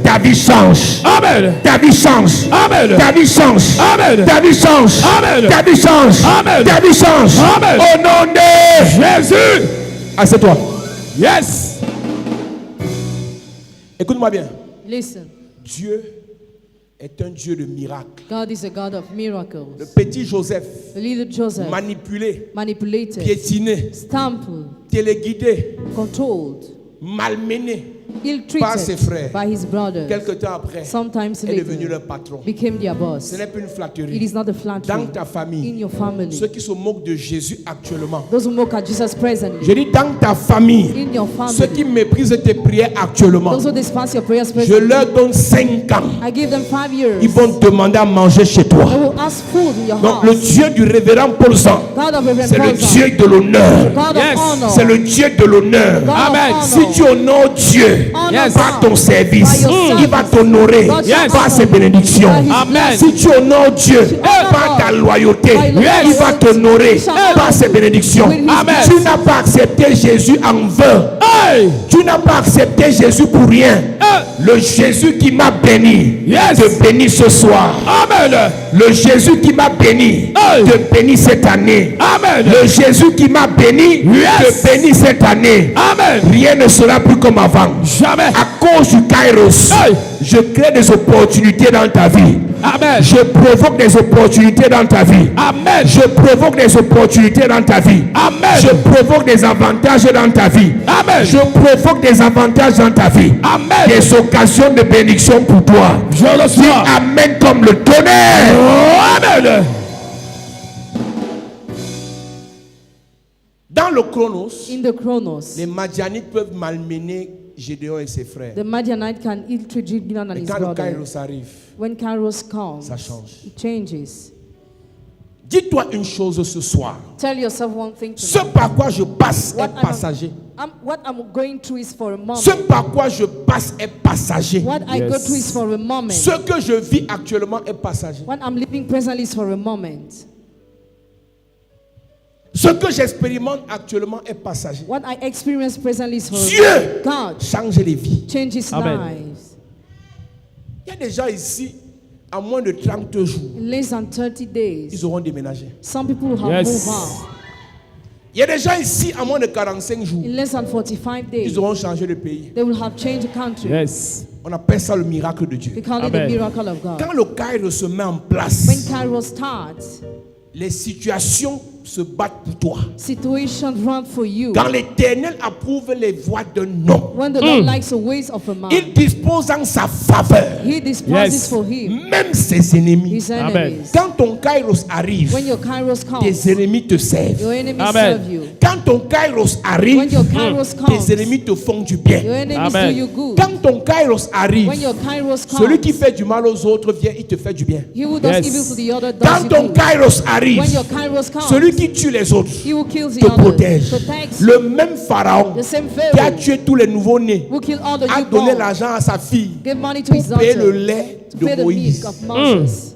ta vie change. Amen. Ta vie change. Amen. Ta vie change. Amen. Ta vie change. Amen. Ta vie change. Amen. Ta vie change. Amen. Au nom de Jésus. Assieds-toi. Yes. Écoute-moi bien. Listen, Dieu est un Dieu de miracles. God is a God of Le miracles. petit Joseph, The little Joseph, manipulé, manipulated, piétiné, stampled, téléguidé, controlled, malmené ill-treated par ses frères. by his brothers, Quelque temps après, sometimes est devenu later leur patron. became their boss. Ce n'est plus une It flatterie. is not a Dans flattery ta in famille, your family. ceux qui se moquent de Jésus actuellement, Those who mock at Jesus presently, je dis dans ta famille, in your ceux family, qui méprisent tes prières actuellement, those who despise your prayers je presently, leur donne 5 ans. I give them 5 years. Ils vont te demander à manger chez toi. They will ask food in your Donc le house. Dieu du révérend Paul Jean, God of Reverend c'est le Paul Jean, Dieu de l'honneur. God Yes. of honor, C'est le Dieu de l'honneur. God of Amen. honor, Si tu honores Dieu honor Yes. par God. ton service, By your il va service. t'honorer God Yes. shall par honor ses you. bénédictions. By his Amen. blessing. Si tu honores Dieu honor par ta loyauté, By loyalty. il va t'honorer He shall par honor ses you. bénédictions. With his Amen. blessing. Tu n'as pas accepté Jésus en vain. Tu n'as pas accepté Jésus pour rien. Le Jésus qui m'a béni Yes. te bénit ce soir. Amen. Le Jésus qui m'a béni te bénit cette année. Amen. Le Jésus qui m'a béni Yes. te bénit cette année. Amen. Rien ne sera plus comme avant. Jamais. À cause du Kairos, je crée des opportunités dans ta vie. Amen. Je provoque des opportunités dans ta vie. Amen. Je provoque des opportunités dans ta vie. Amen. Je provoque des avantages dans ta vie. Amen. Je provoque des avantages dans ta vie. Amen. Des occasions de bénédiction pour toi. Je le Dis sois. Amen comme le tonnerre. Amen. Dans le Chronos, In the Chronos, les Madianites peuvent malmener Gédéon et ses frères. the Midianite can ill-treat Gideon and Et his quand le brother. Kairos arrive, When Kairos comes, ça change. it changes. Dis-toi une chose ce soir. Tell yourself one thing Ce tonight. par quoi je passe What est passager. what I'm going through is for a moment. Ce par quoi je passe est passager. What I go through is for a moment. Ce que je vis actuellement est passager. What I'm living presently is for a moment. Ce que j'expérimente actuellement est passager. What I experience presently is for Dieu a moment. God change les vies. changes Amen. lives. Il y a des gens ici, à moins de 30 jours, In less than 30 days, ils auront déménagé. some people have Yes. moved out. Il y a des gens ici, à moins de 45 jours, In less than 45 days, ils auront changé de pays. they will have changed the country. Yes. On appelle ça le miracle de Dieu. They call it Amen. the miracle of God. Quand le Kairos se met en When place, Kairos starts, les situations se battent pour toi. Situation run for you. Quand l'Éternel approuve les voies d'un homme, When the Lord likes the ways of a man, il dispose en sa faveur He disposes Yes. for him même ses ennemis. his Amen. enemies. Quand ton kairos arrive, When your kairos comes, tes ennemis te servent. your enemies Amen. serve you. Quand ton kairos When arrive, your kairos comes, tes ennemis te font du your bien. enemies Amen. do you good. Quand ton kairos arrive, When your kairos comes, celui qui fait du mal aux autres vient, il te fait du bien. he who does Yes. evil to the other does Quand you ton good. kairos arrive, When your kairos comes, celui qui tue les autres he who kills the te others protège. protects Le même pharaon the same qui a Pharaoh tué tous les nouveaux-nés who killed all the a donné newborn, l'argent à sa fille give money to his pour payer le daughter lait to de pay the Moïse. milk of Moses.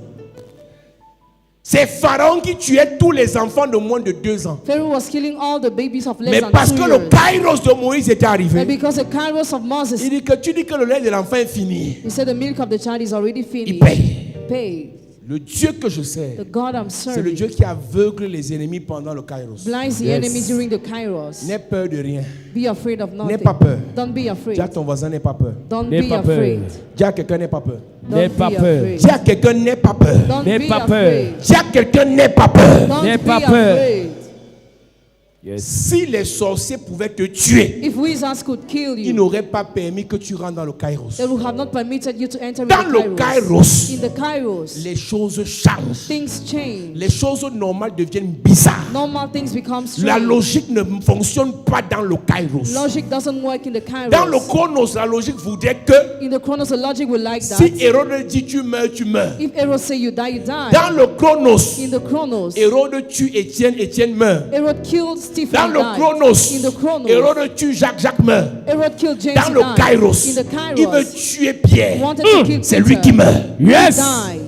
C'est Pharaon qui tuait tous les enfants de moins de 2 ans. Pharaoh was killing all the babies of less Mais than parce 2 que le years. kairos de Moïse était And arrivé, because the kairos of Moses, il dit que tu dis que le lait de l'enfant est fini. he said the milk of the child is already Il finished. paye. Pay. Le Dieu que je sers, The God I'm c'est le serving Dieu qui aveugle les ennemis pendant le kairos. blinds the Yes. enemies during the kairos. N'aie peur de rien. Be afraid of nothing. N'aie pas peur. Don't be Dis afraid. à ton voisin, n'aie pas peur. Don't N'aie be pas peur. afraid. Dis à quelqu'un, n'aie pas peur. N'aie Don't pas be peur. afraid. Dis à quelqu'un, n'aie pas peur. Don't N'aie be pas peur. afraid. Dis à quelqu'un, n'aie pas peur. Don't N'aie be pas peur. afraid. Yes. Si les sorciers pouvaient te tuer, If wizards could kill ils you, n'auraient pas permis que tu rentres dans le kairos. they would have not permitted you to enter in Dans the le kairos. kairos, In the kairos, les choses changent. things change. Les choses normales deviennent bizarres. Normal things become La strange. logique ne fonctionne pas dans le kairos. Logic doesn't work in the kairos. Dans le chronos, la logique voudrait que In the chronos, the logic will like that. si Hérode dit tu meurs, tu meurs. If Herod say you die, you die. Dans le chronos, In the chronos, Hérode tue Étienne, Étienne meurt. Herod killed Stephen, Dans he le died. chronos, In the chronos, Hérode tue Jacques, Jacques meurt. Herod killed James, Dans he le died. kairos, In the il veut kairos, tuer he Pierre. wanted to kill C'est Peter. lui qui meurt. Yes. He dies.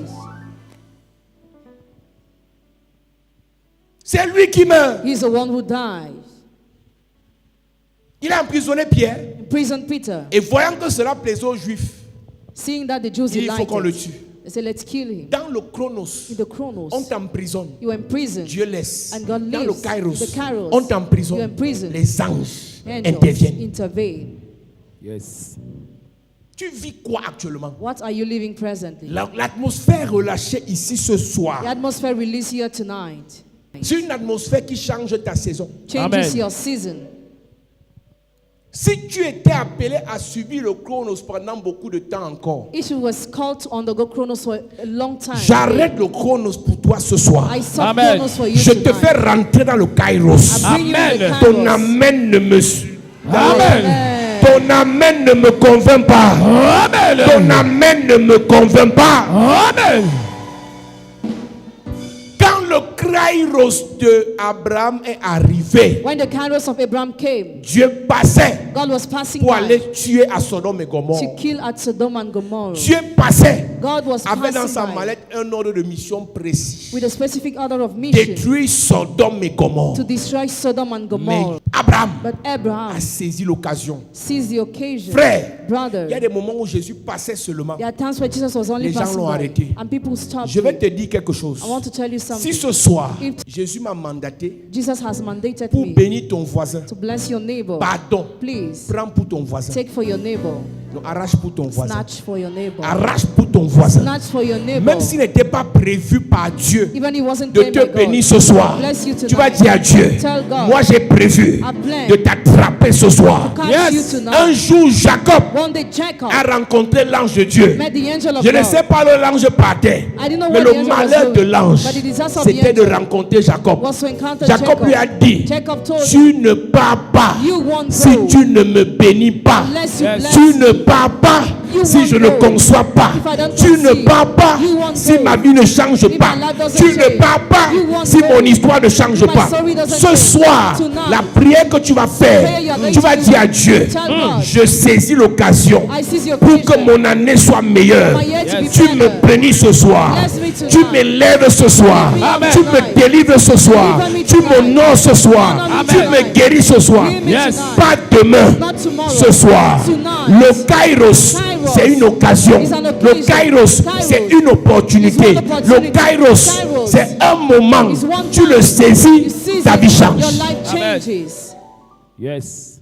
C'est lui qui meurt. He's the one who dies. Il a emprisonné Pierre. Imprisoned Peter. Et voyant que cela plaisait aux Juifs, Seeing that the Jews il faut liked qu'on le it, tue. they said, let's kill him. Dans le chronos, In the chronos, on t'emprisonne. you were in prison. Dieu laisse. And God Dans le lives. kairos, The kairos, on you're t'emprisonne. in prison. Les anges Angels interviennent. intervene. Yes. Tu vis quoi actuellement? What are you living presently? L'atmosphère relâchée ici ce The soir, atmosphere released here tonight c'est une atmosphère qui change ta saison. changes Amen. your season. Si tu étais appelé à subir le chronos pendant beaucoup de temps encore, If you was called to undergo chronos for a long time, j'arrête le chronos pour toi ce soir. I stop Amen. chronos for you Je te tonight. fais rentrer dans le kairos. I bring you in the Amen. Ton kairos. amen ne me suit. Amen. Ton amen ne me convainc pas. Amen. Ton amen ne me convainc pas. Amen. Quand le kairos de Abraham est arrivé, When the kairos of Abraham came, Dieu passait God was passing pour by aller tuer à Sodome et to Gomorrhe. kill at Sodom and Gomorrah. Dieu passait God was avait dans sa passing by mallette un ordre de mission précis. with a specific order of mission Détruire Sodome et Gomorrhe. to destroy Sodom and Mais Gomorrah. Abraham But Abraham a saisi l'occasion. seized the occasion. Frère, Brother, il y a des moments où Jésus passait seulement. there are times where Jesus was only Les gens passing l'ont by arrêté. and people stopped Je vais him. te dire quelque chose. I want to tell you Si something. ce soir, If Jésus m'a mandaté Jesus has mandated pour me bénir ton voisin, to bless your neighbor, pardon, please prends pour ton voisin. take for your neighbor, Non, arrache pour ton voisin. snatch for your neighbor, Arrache pour ton voisin. snatch for your neighbor. Même s'il n'était pas prévu par Dieu Even he wasn't de planned te by God. bénir ce soir, Bless you tu vas tonight. dire à Dieu, Tell God, moi j'ai prévu I plan de t'attraper ce soir. catch Yes. you Un tonight. jour, Jacob One day Jacob a rencontré l'ange de Dieu. met the angel of Je ne God. sais pas où l'ange partait, I didn't know mais what the le angel was malheur de doing, l'ange, but the disaster of the c'était de angel rencontrer Jacob. was to encounter Jacob lui a dit, Jacob told him, tu ne pars pas you won't si go tu ne me bénis pas. unless you Yes. bless Tu ne me. pars pas You si won't je ne go. conçois pas. If I don't Tu ne conceive, pars pas you won't si go. ma vie ne change If pas. my life doesn't Tu ne change, pars pas you won't si go. mon histoire ne change My pas. story doesn't Ce change. soir, Tonight, la prière que tu vas prayer faire, you are going tu vas to dire à do, Dieu, tell God, je saisis l'occasion I seize your pour occasion que mon année soit meilleure. for my year to be Yes. Tu me better. bénis ce soir. Bless me tonight. Tu m'élèves ce soir. Amen. Tu me délivres ce soir. Deliver me Tu tonight. m'honores ce soir. Honor me Tu tonight. me guéris ce soir. Heal me Yes. tonight. Pas demain, Not tomorrow. ce soir. Tonight. Le kairos, c'est une occasion. It's an Le occasion. kairos, c'est une opportunité. It's one opportunity. Le kairos, Kairos. c'est un moment. It's one Tu le time. saisis, You seize ta it, vie your change. life Amen. changes. Yes.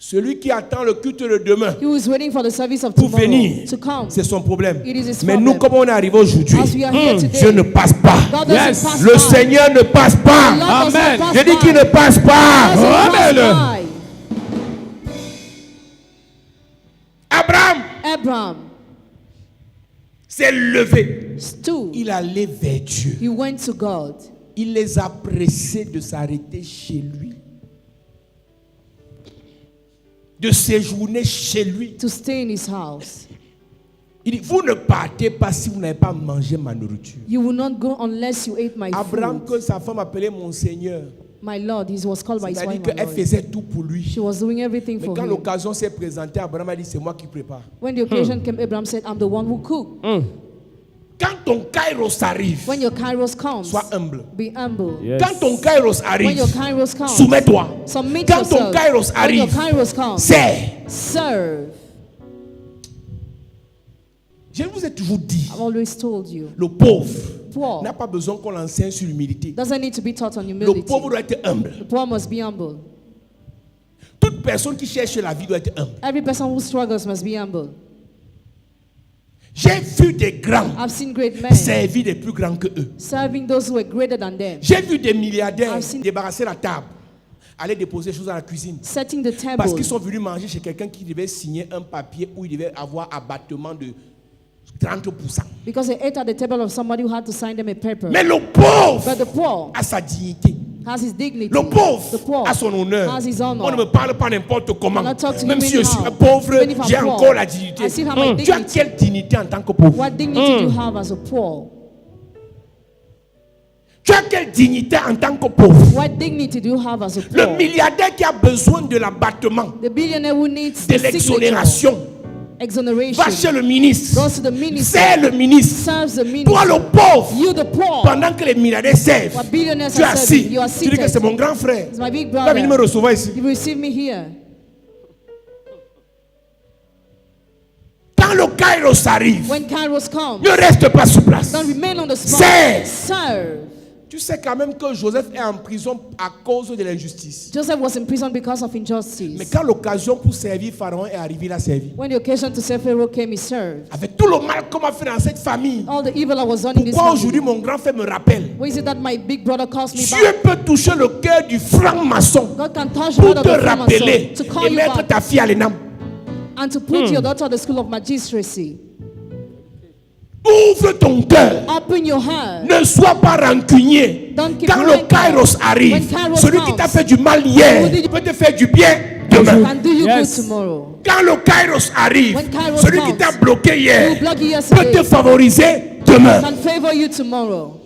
Celui qui attend le culte de demain He who is waiting for the service of pour tomorrow venir, to come. c'est son problème. It is his Mais nous, problem. comme on est arrivé aujourd'hui, As we are here today, Dieu ne passe pas. God doesn't Yes. pass Le by. Seigneur ne passe The pas. Lord does not Amen. pass Je dis by. qu'il ne passe pas. Doesn't pass Amen. by. Abraham Abraham s'est levé. stood. Il allait vers Dieu. He went to God. Il les a pressés de s'arrêter chez lui, de séjourner chez lui. To stay in his house. Il dit, vous ne partez pas si vous n'avez pas mangé ma nourriture. You will not go unless you ate my Abraham, food. que sa femme appelait mon Seigneur, My Lord, he was called by his c'est-à-dire wife. my qu'elle Lord. faisait tout pour lui. She was doing everything Mais for quand him. l'occasion s'est présentée, Abraham a dit, c'est moi qui prépare. When the occasion came, Abraham said, I'm the one who cooked. Quand ton kairos arrive, When your kairos comes, sois humble. be humble. Yes. Quand ton kairos When arrive, your kairos comes, soumets-toi. submit Quand ton yourself. kairos When your arrive, kairos comes, c'est. serve. Je vous ai toujours dit, I've always told you. le pauvre Poor n'a pas besoin qu'on l'enseigne sur l'humilité. doesn't need to be taught on Le humility. pauvre doit être humble. The poor must be humble. Toute personne qui cherche la vie doit être humble. Every person who struggles must be humble. J'ai vu des grands I've seen great men servir des plus grands que eux. serving those who were greater than them, J'ai vu des milliardaires I've seen- débarrasser la table, aller déposer des choses dans la cuisine. setting the table Parce qu'ils sont venus manger chez quelqu'un qui devait signer un papier où il devait avoir abattement de 30%. because they ate at the table of somebody who had to sign them a paper. Mais le pauvre But the poor a sa dignité. has his dignity. Le The pauvre poor a son honneur. has his honor. On ne me parle pas n'importe comment. Cannot talk to Même you si je suis anyhow. un pauvre, Even if I'm j'ai poor, encore la dignité. I still have my Tu as dignity. quelle dignité en tant que pauvre? What dignity do you have as a poor? Tu as quelle dignité en tant que pauvre? What dignity do you have as a Le poor? milliardaire qui a besoin de l'abattement, The billionaire who needs de the signature, l'exonération, exoneration, va chez le ministre, goes to the minister, sert le ministre. serves the Toi minister. le pauvre, You the poor, pendant que les milliardaires servent, what billionaires tu es are serving, assis. you are Tu dis que c'est seated. mon grand frère. It's my big Tu vas venir me brother. recevoir ici. You will receive me here. Quand le kairos arrive, When Kairos comes, ne reste pas sur place. don't remain on the spot. Serve. Serve. Tu sais quand même que Joseph est en prison à cause de l'injustice. Joseph was in prison because of injustice. Mais quand l'occasion pour servir Pharaon est arrivée, il a servi. When the occasion to serve Pharaoh came, he served. Avec tout le mal qu'on m'a fait dans cette famille. All the evil I was done in this Pourquoi aujourd'hui family. mon grand frère me rappelle? Why is it that my big brother calls me Dieu back? peut toucher le cœur du franc-maçon God can touch pour the te heart of the former rappeler son, to call et you mettre back ta fille à l'ENAM. and to put your daughter at the school of magistracy. Ouvre ton cœur. Open your heart. Ne sois pas rancunier. Don't keep Quand le rancor. kairos arrive, When kairos celui qui comes, t'a fait du mal hier who did- peut te faire du bien demain. Can do you Yes. good tomorrow. Quand le kairos arrive, When kairos celui qui comes, t'a bloqué Who hier blocked you peut yesterday te favoriser demain. can favor you tomorrow.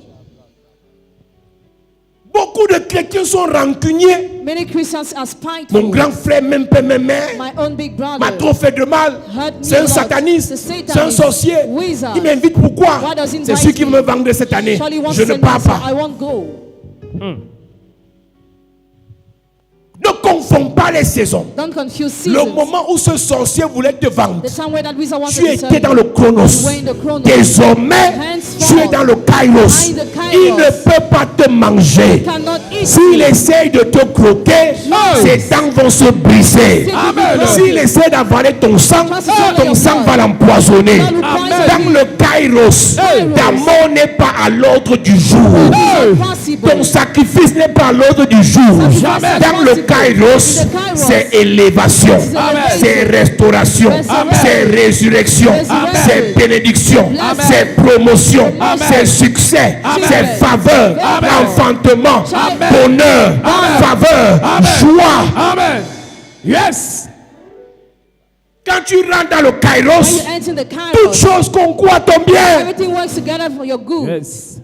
Beaucoup de chrétiens sont rancuniers. Many Christians are spiteful. Mon grand frère même peut m'aimer. My own big M'a brother trop fait de mal. hurt me C'est a un lot. sataniste. The C'est un Satanist, sorcier. wizard. Il m'invite pourquoi? Why does he C'est invite celui qui me? me vendre cette année. Surely wants Je to ne send pars me, so pas. I won't go. Ne confonds pas les saisons. Don't confuse Le seasons. moment où ce sorcier voulait te vendre, The time where that wizard wanted tu to serve étais dans you, le chronos. you were in the chronos. Désormais, Henceforth, tu es dans le kairos. in the kairos. Il ne peut pas te manger. Cannot eat S'il you. essaye de te croquer, ses dents vont se briser. Amen. S'il essaie d'avaler ton sang va l'empoisonner. Dans le kairos, ta mort n'est pas à l'ordre du jour. Impossible. Ton sacrifice n'est pas à l'ordre du jour. Dans le kairos, c'est élévation, c'est restauration, c'est résurrection, c'est bénédiction, c'est promotion, c'est succès, c'est faveur, enfantement, bonheur, faveur, joie. Amen. Yes. Quand tu rentres dans le When kairos, you enter the toutes kairos, choses concourent à ton bien. everything works together for your good. Yes.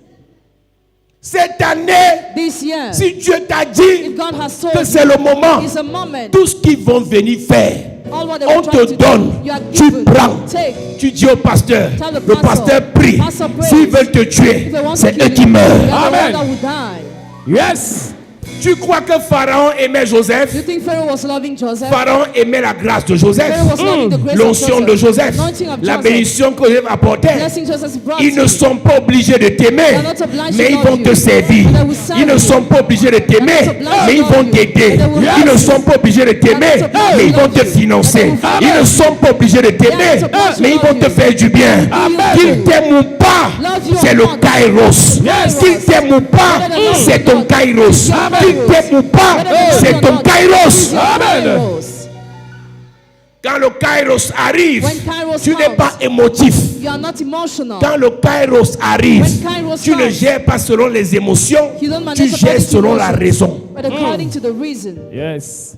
Cette année, This year, si Dieu t'a if dit God has que told c'est you, le moment, it's a moment. tout ce qu'ils vont venir faire, All what they on will try te to donne, do, you are tu given. prends, Take. tu dis au pasteur, Tell the le pastor, pasteur prie. pastor prays. S'ils veulent te tuer, If they want to c'est kill eux you, qui you meurent. are the one Amen. that will die. Yes. Tu crois que Pharaon aimait Joseph? You think Pharaoh was loving Joseph? Pharaon aimait la grâce de Joseph, Pharaoh was loving the grace l'onction of de Joseph, anointing of la Joseph. bénédiction que Joseph apportait. Blessing Joseph brought Ils ne you. sont pas obligés de t'aimer, They are not obliged mais to ils love vont you. te servir. But they will serve Ils ne you. sont pas obligés de t'aimer, They are not obliged mais to ils love vont you. t'aider. But they will Ils ne help sont you. pas obligés de t'aimer, They are not obliged mais to ils vont love te you. financer. But they will Ils ne help sont pas obligés de t'aimer, They are not obliged to mais ils vont love te you. faire du bien. Amen. Qu'ils t'aiment ou pas, Love you c'est or le not. kairos. Yes. Qu'ils t'aiment ou pas, Whether they love c'est you or ton not. kairos. Amen. Qu'ils t'aiment ou pas, Whether they love c'est you or ton not. kairos. It's your Kairos. Quand le kairos arrive, When Kairos tu n'es comes, pas émotif. You are not emotional. Quand le kairos arrive, When Kairos tu ne comes, gères pas selon les émotions, you don't tu manage gères according to selon la emotions, raison. but according to the reason. Yes.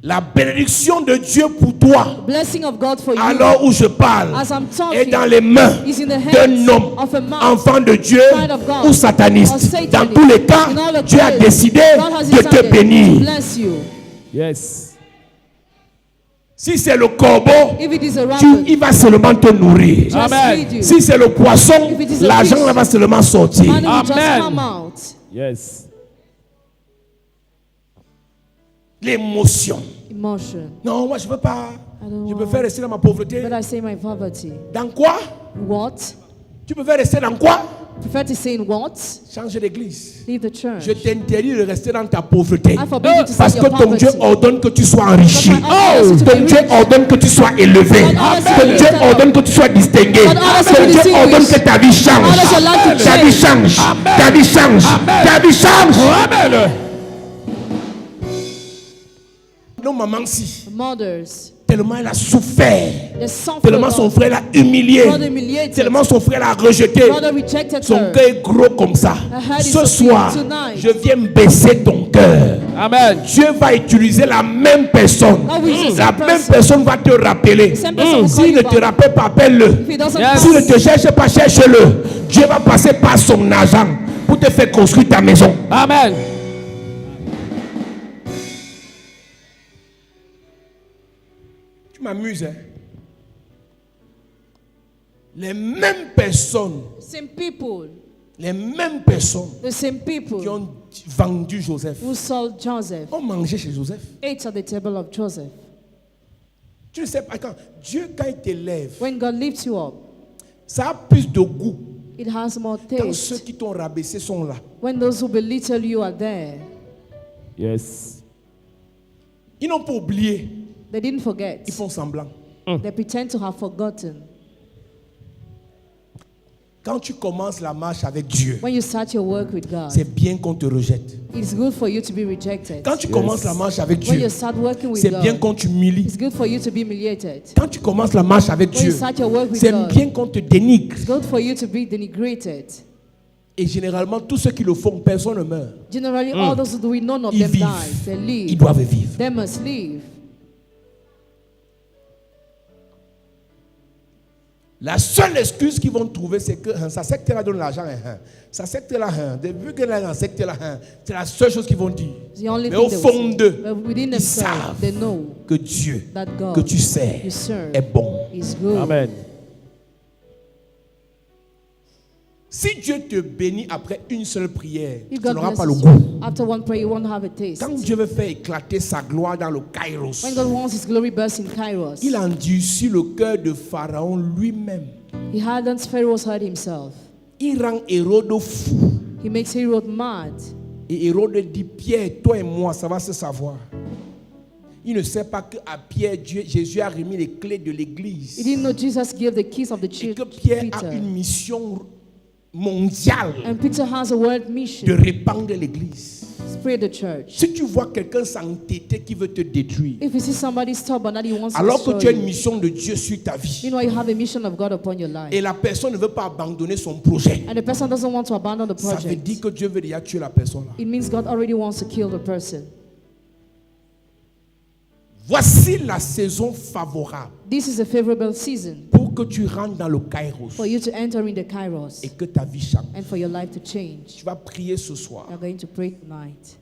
La bénédiction de Dieu pour toi, Blessing of God for you. alors où je parle, As I'm talking, est dans les mains is in the hands d'un homme, of a man, enfant de Dieu child of God, ou sataniste. or Satanist. Dans tous les cas, In all the Dieu a cases, décidé God has de te decided to bénir. bless you. Yes. Si c'est le corbeau, If it is a rabbit, il va seulement te nourrir. just Amen. feed you. Si c'est le poisson, If it is a l'argent fish, là va seulement sortir. Money will just Amen. come out. Yes. L'émotion. Emotion. Non, moi je veux pas. I don't Je want. préfère rester dans ma pauvreté. But I say my poverty. Dans quoi? What? Tu préfères rester dans quoi? Prefer to say in what? Change d'église. Leave the church. Je t'interdis de rester dans ta pauvreté. I forbid you to Parce say que your ton Dieu poverty. ordonne que tu sois enrichi. Because my God wants you to Ton be Dieu rich. ordonne que tu sois élevé. God orders you Ton to be Dieu lifted up. ordonne que tu sois distingué. God orders you to Ton be Dieu distinguished. ordonne que ta vie change. God orders your life to Ta vie change. change. Ta vie change. Ta vie change. Amen. Non, maman, si. Mothers. Tellement elle a souffert. The son Tellement son frère l'a humilié. Brother humiliated. Tellement son frère l'a rejeté. Brother rejected Son her. cœur est gros comme ça. head is Ce so soir, big tonight. je viens baisser ton cœur. Amen. Dieu va utiliser la même personne. God will use the La same même person. personne va te rappeler. The same person will call S'il you ne back. te rappelle pas, appelle-le. If he doesn't Yes. S'il call, ne te cherche pas, cherche-le. Dieu va passer par son argent pour te faire construire ta maison. Amen. Tu m'amuses, hein? Les mêmes personnes, same people, les mêmes personnes the same people qui ont vendu Joseph who sold Joseph ont mangé chez Joseph. ate at the table of Joseph. Tu ne sais pas quand Dieu, quand il t'élève, When God lifts you up, ça a plus de goût it has more quand ceux taste. qui t'ont rabaissé sont là. When those who belittle you are there, Yes. Ils n'ont pas oublié, they didn't forget. ils font semblant. They pretend to have forgotten. Quand tu commences la marche avec Dieu, When you start your work with God, c'est bien qu'on te rejette. it's good for you to be rejected. Quand tu commences la marche avec When Dieu, you start working with c'est bien God, qu'on t'humilie. it's good for you to be humiliated. Quand tu commences la marche avec When you Dieu, start your work with c'est God, bien qu'on te dénigre. it's good for you to be denigrated. Et généralement, tous ceux qui le font, personne ne meurt. Generally, all those who do it, none of Ils them vivent. die. They Ils live. doivent vivre. They must live. La seule excuse qu'ils vont trouver, c'est que sa secte là donne l'argent. Sa secte là, vu que là, secte là, c'est la seule chose qu'ils vont dire. The only Mais thing au they will fond say. d'eux, But within ils themselves, savent they know que Dieu that God que tu sais you serve est bon. is good. Amen. Si Dieu te bénit après une seule prière, If tu God n'auras pas le blesses goût. you, after one prayer, you won't have a taste. Quand Dieu veut faire éclater sa gloire dans le Kairos, When God wants His glory burst in Kairos, il endurcit le cœur de Pharaon lui-même. He hardens Pharaoh's heart himself. Il rend Hérode fou. He makes Herod mad. Et Hérode dit, Pierre, toi et moi, ça va se savoir. Il ne sait pas qu'à Pierre, Jésus a remis les clés de He l'église. didn't know Jesus gave the keys of the Et church que to Pierre a Peter. une mission mondiale And Peter has a world de mission. répandre l'église. Spread the church. Si tu vois quelqu'un s'entêter qui veut te détruire, If you see somebody stubborn that he wants to alors que destroy tu as une you, mission de Dieu sur ta you vie, know you have a mission of God upon your life. et la personne ne veut pas abandonner son projet, And the person doesn't want to abandon the ça veut project. dire que Dieu veut déjà tuer la personne là. It means God already wants to kill the person. Voici la saison favorable This is a favorable season pour que tu rentres dans le Kairos for you to enter in the Kairos et que ta vie change. and for your life to change. Tu vas prier ce soir. We are going to pray tonight.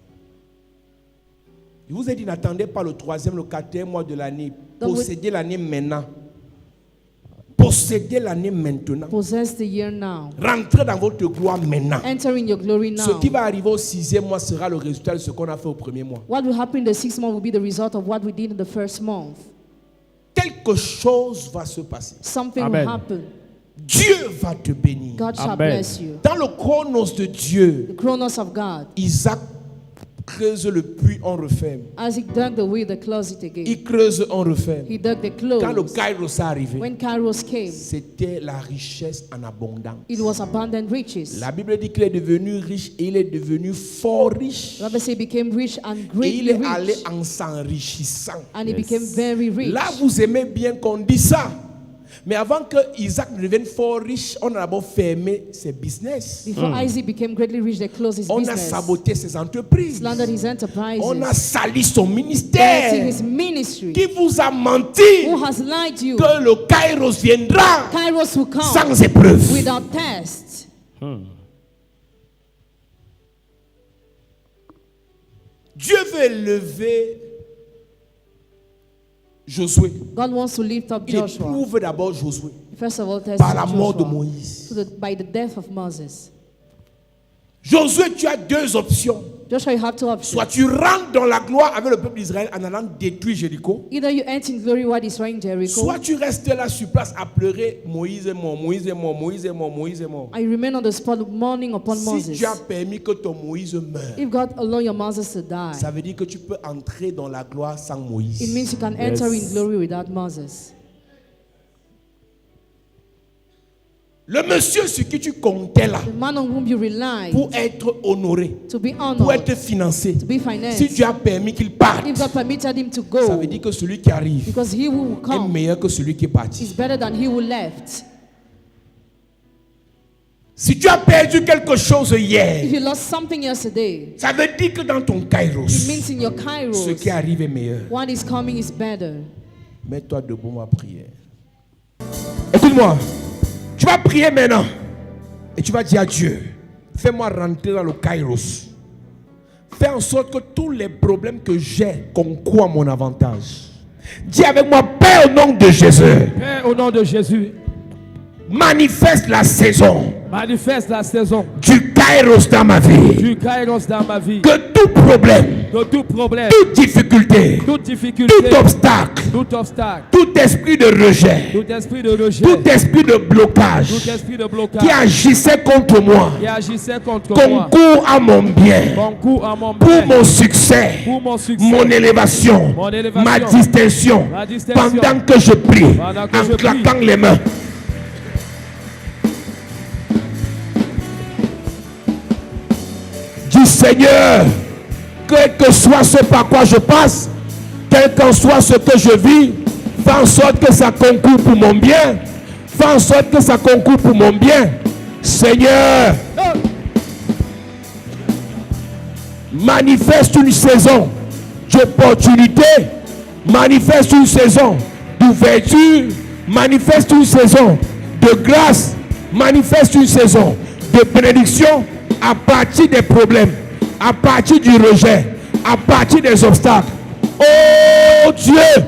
Je vous ai dit, n'attendez pas le 3e, le 4e mois de l'année. Donc, Possédez l'année maintenant. possédez l'année maintenant. Possess the year now. Rentrez dans votre gloire maintenant. Enter in your glory now. Ce qui va arriver au 6e mois sera le résultat de ce qu'on a fait au premier mois. What will happen in the 6th month will be the result of what we did in the first month. Quelque chose va se passer. Something Amen. will happen. Dieu va te bénir. God shall Amen. bless you. Dans le chronos de Dieu, The chronos of God. Isaac creuse le puits, on referme. As he dug the well, they closed it again. Il creuse, on referme. He dug the Quand le close. Kairos est arrivé, When Kairos came, c'était la richesse en abondance. it was abundant riches. La Bible dit qu'il est devenu riche et il est devenu fort riche. The Bible says he became rich and Et il greatly est allé rich. en s'enrichissant. And he became very rich. Là, vous aimez bien qu'on dise ça. Mais avant que Isaac ne devienne fort riche, on a d'abord fermé ses business. Before Isaac became greatly rich, they closed his On a business. saboté ses entreprises. Slandered his enterprises. On a sali son Dirty ministère. his ministry. Qui vous a menti Who has lied to you? que le Kairos viendra Kairos will come sans épreuve. without test. Dieu veut élever Josué. God wants to lift up Il Joshua. éprouve d'abord Josué First of all, test par la mort de Joshua Moïse. by the death of Moses. Josué, tu as deux options. Joshua, you have two options. Soit tu rentres dans la gloire avec le peuple d'Israël en allant détruire Jéricho, Either you enter in glory while destroying Jericho, soit tu restes là sur place à pleurer Moïse est mort, Moïse est mort, Moïse est mort, Moïse est mort. and you remain on the spot mourning upon Si Moses. tu as permis que ton Moïse meure, If God allowed your Moses to die, ça veut dire que tu peux entrer dans la gloire sans it Moïse. means you can enter in glory without Moses. Le monsieur sur qui tu comptais là The man on whom you rely pour être honoré, to be pour honored, être financé, to be financed, si tu as permis qu'il parte, if God permitted him to ça go, veut dire que celui qui arrive because he who will est come meilleur que celui qui est parti. is better than he who left. Si tu as perdu quelque chose hier, If you lost something yesterday, ça veut dire que dans ton it kairos, means in your ce kairos, qui arrive est meilleur. what is coming is better. Mets-toi debout, ma prière. Écoute-moi, tu vas prier maintenant et tu vas dire à Dieu, fais-moi rentrer dans le kairos. Fais en sorte que tous les problèmes que j'ai concourent à mon avantage. Dis avec moi, Père, au nom de Jésus, Père, au nom de Jésus, manifeste la saison manifeste la saison du kairos dans ma vie. du Kairos dans ma vie. Que tout problème, De tout problème, toute difficulté, toute difficulté, tout obstacle, tout obstacle, tout esprit de rejet, tout esprit de rejet, tout esprit de blocage tout esprit de blocage qui agissait contre moi, qui agissait contre moi, concourt à mon bien, concourt à mon pour bien, mon succès, pour mon succès, mon élévation, Mon élévation, ma distinction, ma distinction, pendant que je prie, pendant que en je prie. claquant les mains. Dis Seigneur, quel que soit ce par quoi je passe, quel qu'en soit ce que je vis, fais en sorte que ça concourt pour mon bien. Fais en sorte que ça concourt pour mon bien. Seigneur, manifeste une saison d'opportunité, manifeste une saison d'ouverture, manifeste une saison de grâce, manifeste une saison de bénédiction à partir des problèmes, à partir du rejet, à partir des obstacles. Oh Dieu!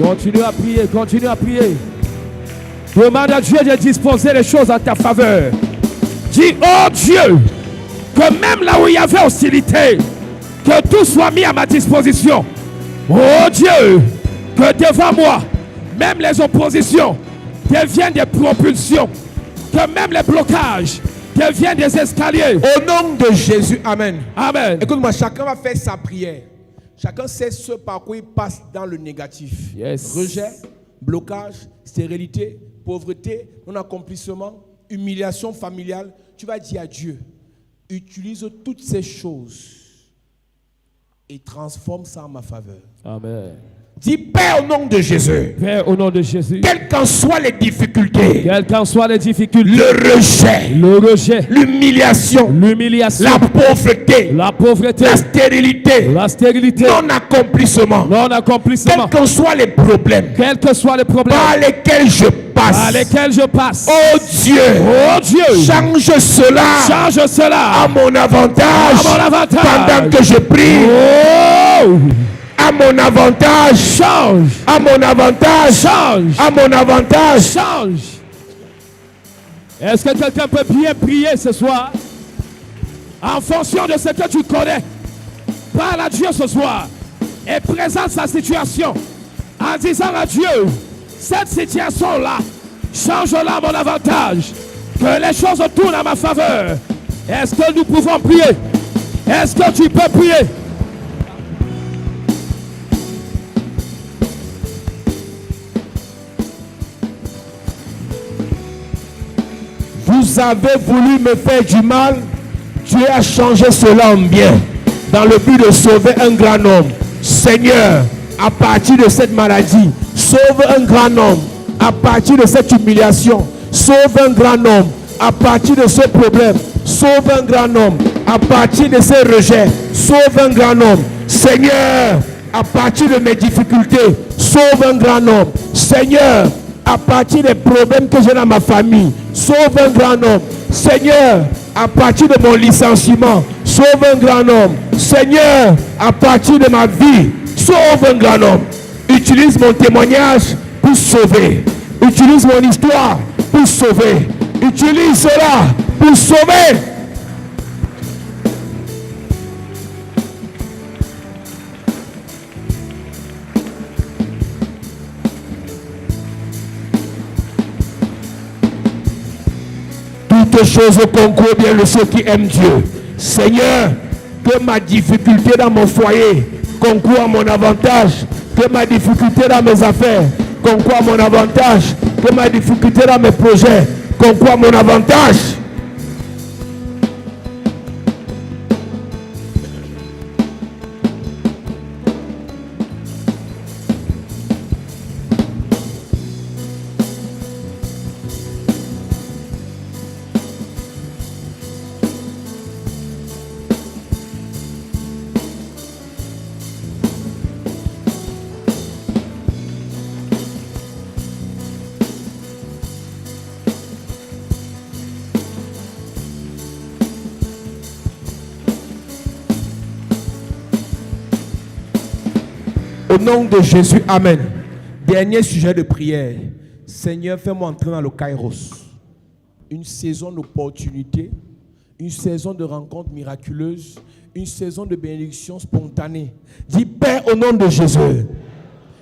Continue à prier, continue à prier. Demande à Dieu de disposer les choses en ta faveur. Dis, oh Dieu, que même là où il y avait hostilité, que tout soit mis à ma disposition. Oh Dieu, que devant moi, même les oppositions deviennent des propulsions. Que même les blocages deviennent des escaliers. Au nom de Jésus, Amen. Amen. Écoute-moi, chacun va faire sa prière. Chacun sait ce par quoi il passe dans le négatif. Yes. Rejet, blocage, stérilité, pauvreté, non-accomplissement, humiliation familiale. Tu vas dire à Dieu, utilise toutes ces choses et transforme ça en ma faveur. Amen. Dis Père au nom de Jésus. Père, au nom de Jésus, Quelles qu'en soient les difficultés, quelles qu'en soient les difficultés, le rejet, rejet, l'humiliation, l'humiliation, la pauvreté, la pauvreté, la stérilité, la stérilité, non-accomplissement, non-accomplissement, quels qu'en soient les problèmes quels que soient les problèmes par lesquels je par passe, lesquels je passe, oh Dieu, oh Dieu, change cela change cela à mon avantage, à mon avantage. pendant que je prie, Oh, à mon avantage, change, à mon avantage, change, à mon avantage. change. Est-ce que quelqu'un peut bien prier ce soir en fonction de ce que tu connais? Parle à Dieu ce soir et présente sa situation en disant à Dieu, cette situation-là, change-la à mon avantage, que les choses tournent à ma faveur. Est-ce que nous pouvons prier? Est-ce que tu peux prier? Vous avez voulu me faire du mal, Dieu a changé cela en bien, dans le but de sauver un grand homme. Seigneur, à partir de cette maladie, sauve un grand homme. À partir de cette humiliation, sauve un grand homme. À partir de ce problème, sauve un grand homme. À partir de ces rejets, sauve un grand homme. Seigneur, à partir de mes difficultés, sauve un grand homme. Seigneur, à partir des problèmes que j'ai dans ma famille, sauve un grand homme. Seigneur, à partir de mon licenciement, sauve un grand homme. Seigneur, à partir de ma vie, sauve un grand homme. Utilise mon témoignage pour sauver. Utilise mon histoire pour sauver. Utilise cela pour sauver. Toutes choses concourent bien de ceux qui aiment Dieu. Seigneur, que ma difficulté dans mon foyer concourt à mon avantage. Que ma difficulté dans mes affaires concourt à mon avantage. Que ma difficulté dans mes projets concourt à mon avantage. Au nom de Jésus, Amen. Dernier sujet de prière. Seigneur, fais-moi entrer dans le Kairos. Une saison d'opportunité, une saison de rencontres miraculeuses, une saison de bénédiction spontanée. Dis, Père, au nom de Jésus,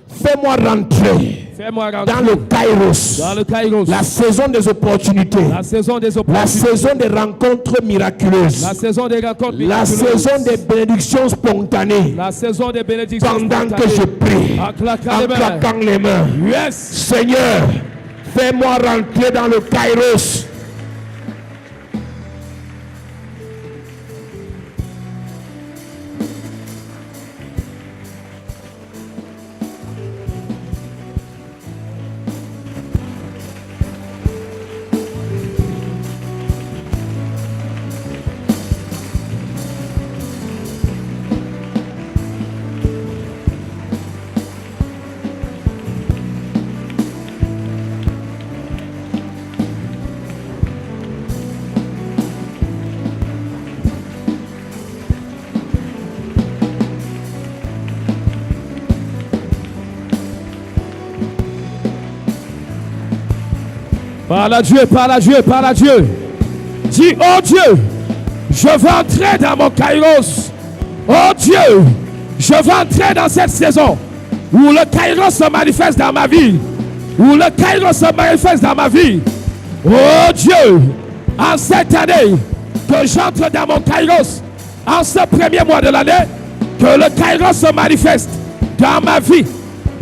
fais-moi rentrer dans le Kairos. Dans le Kairos. La saison des opportunités. La saison des La opportunités. saison des rencontres miraculeuses. La saison des rencontres La miraculeuses. saison des bénédictions spontanées. La saison des bénédictions Pendant que spontanées. je prie, En claquant en les mains. claquant les mains. Yes. Seigneur, fais-moi rentrer dans le Kairos. Parle à Dieu, parle à Dieu, parle à Dieu. Dis, oh Dieu, je veux entrer dans mon Kairos. Oh Dieu, je veux entrer dans cette saison où le Kairos se manifeste dans ma vie. Où le Kairos se manifeste dans ma vie. Oh Dieu, en cette année, que j'entre dans mon Kairos, en ce premier mois de l'année, que le Kairos se manifeste dans ma vie,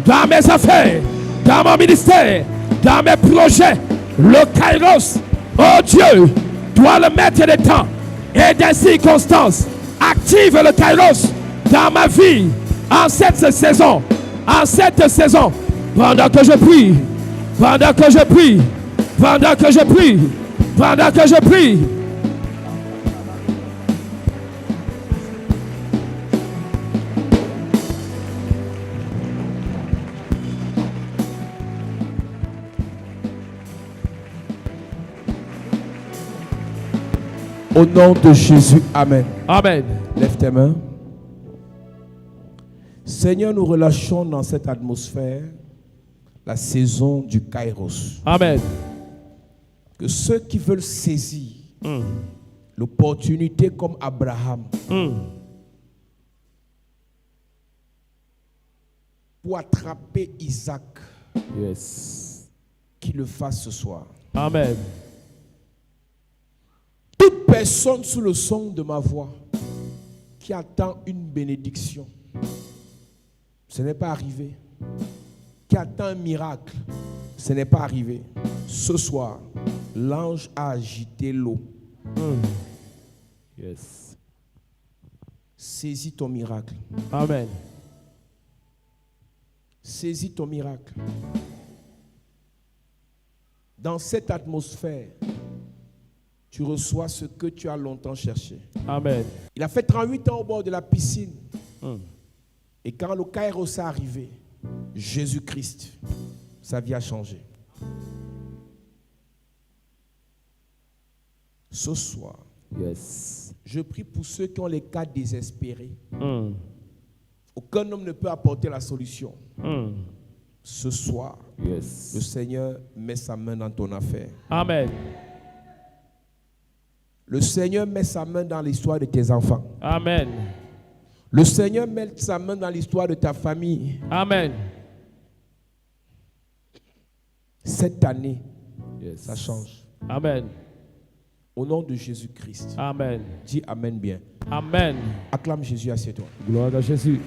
dans mes affaires, dans mon ministère, dans mes projets. Le Kairos, oh Dieu, doit le mettre des temps et des circonstances. Active le Kairos dans ma vie en cette saison. en cette saison, pendant que je prie, pendant que je prie, pendant que je prie, pendant que je prie. Au nom de Jésus, amen. Amen. Lève tes mains. Seigneur, nous relâchons dans cette atmosphère la saison du Kairos. Amen. Que ceux qui veulent saisir l'opportunité comme Abraham pour attraper Isaac, Yes. qu'il le fasse ce soir. Amen. Toute personne sous le son de ma voix qui attend une bénédiction, ce n'est pas arrivé. Qui attend un miracle, ce n'est pas arrivé. Ce soir, l'ange a agité l'eau. Yes. Saisis ton miracle. Amen. Saisis ton miracle. Dans cette atmosphère, tu reçois ce que tu as longtemps cherché. Amen. Il a fait 38 ans au bord de la piscine. Et quand le Kairos est arrivé, Jésus-Christ, sa vie a changé. Ce soir, Yes. je prie pour ceux qui ont les cas désespérés. Aucun homme ne peut apporter la solution. Ce soir, Yes. le Seigneur met sa main dans ton affaire. Amen. Le Seigneur met sa main dans l'histoire de tes enfants. Amen. Le Seigneur met sa main dans l'histoire de ta famille. Amen. Cette année, Yes. ça change. Amen. Au nom de Jésus-Christ. Amen. Dis Amen bien. Amen. Acclame Jésus, assieds-toi. Gloire à Jésus.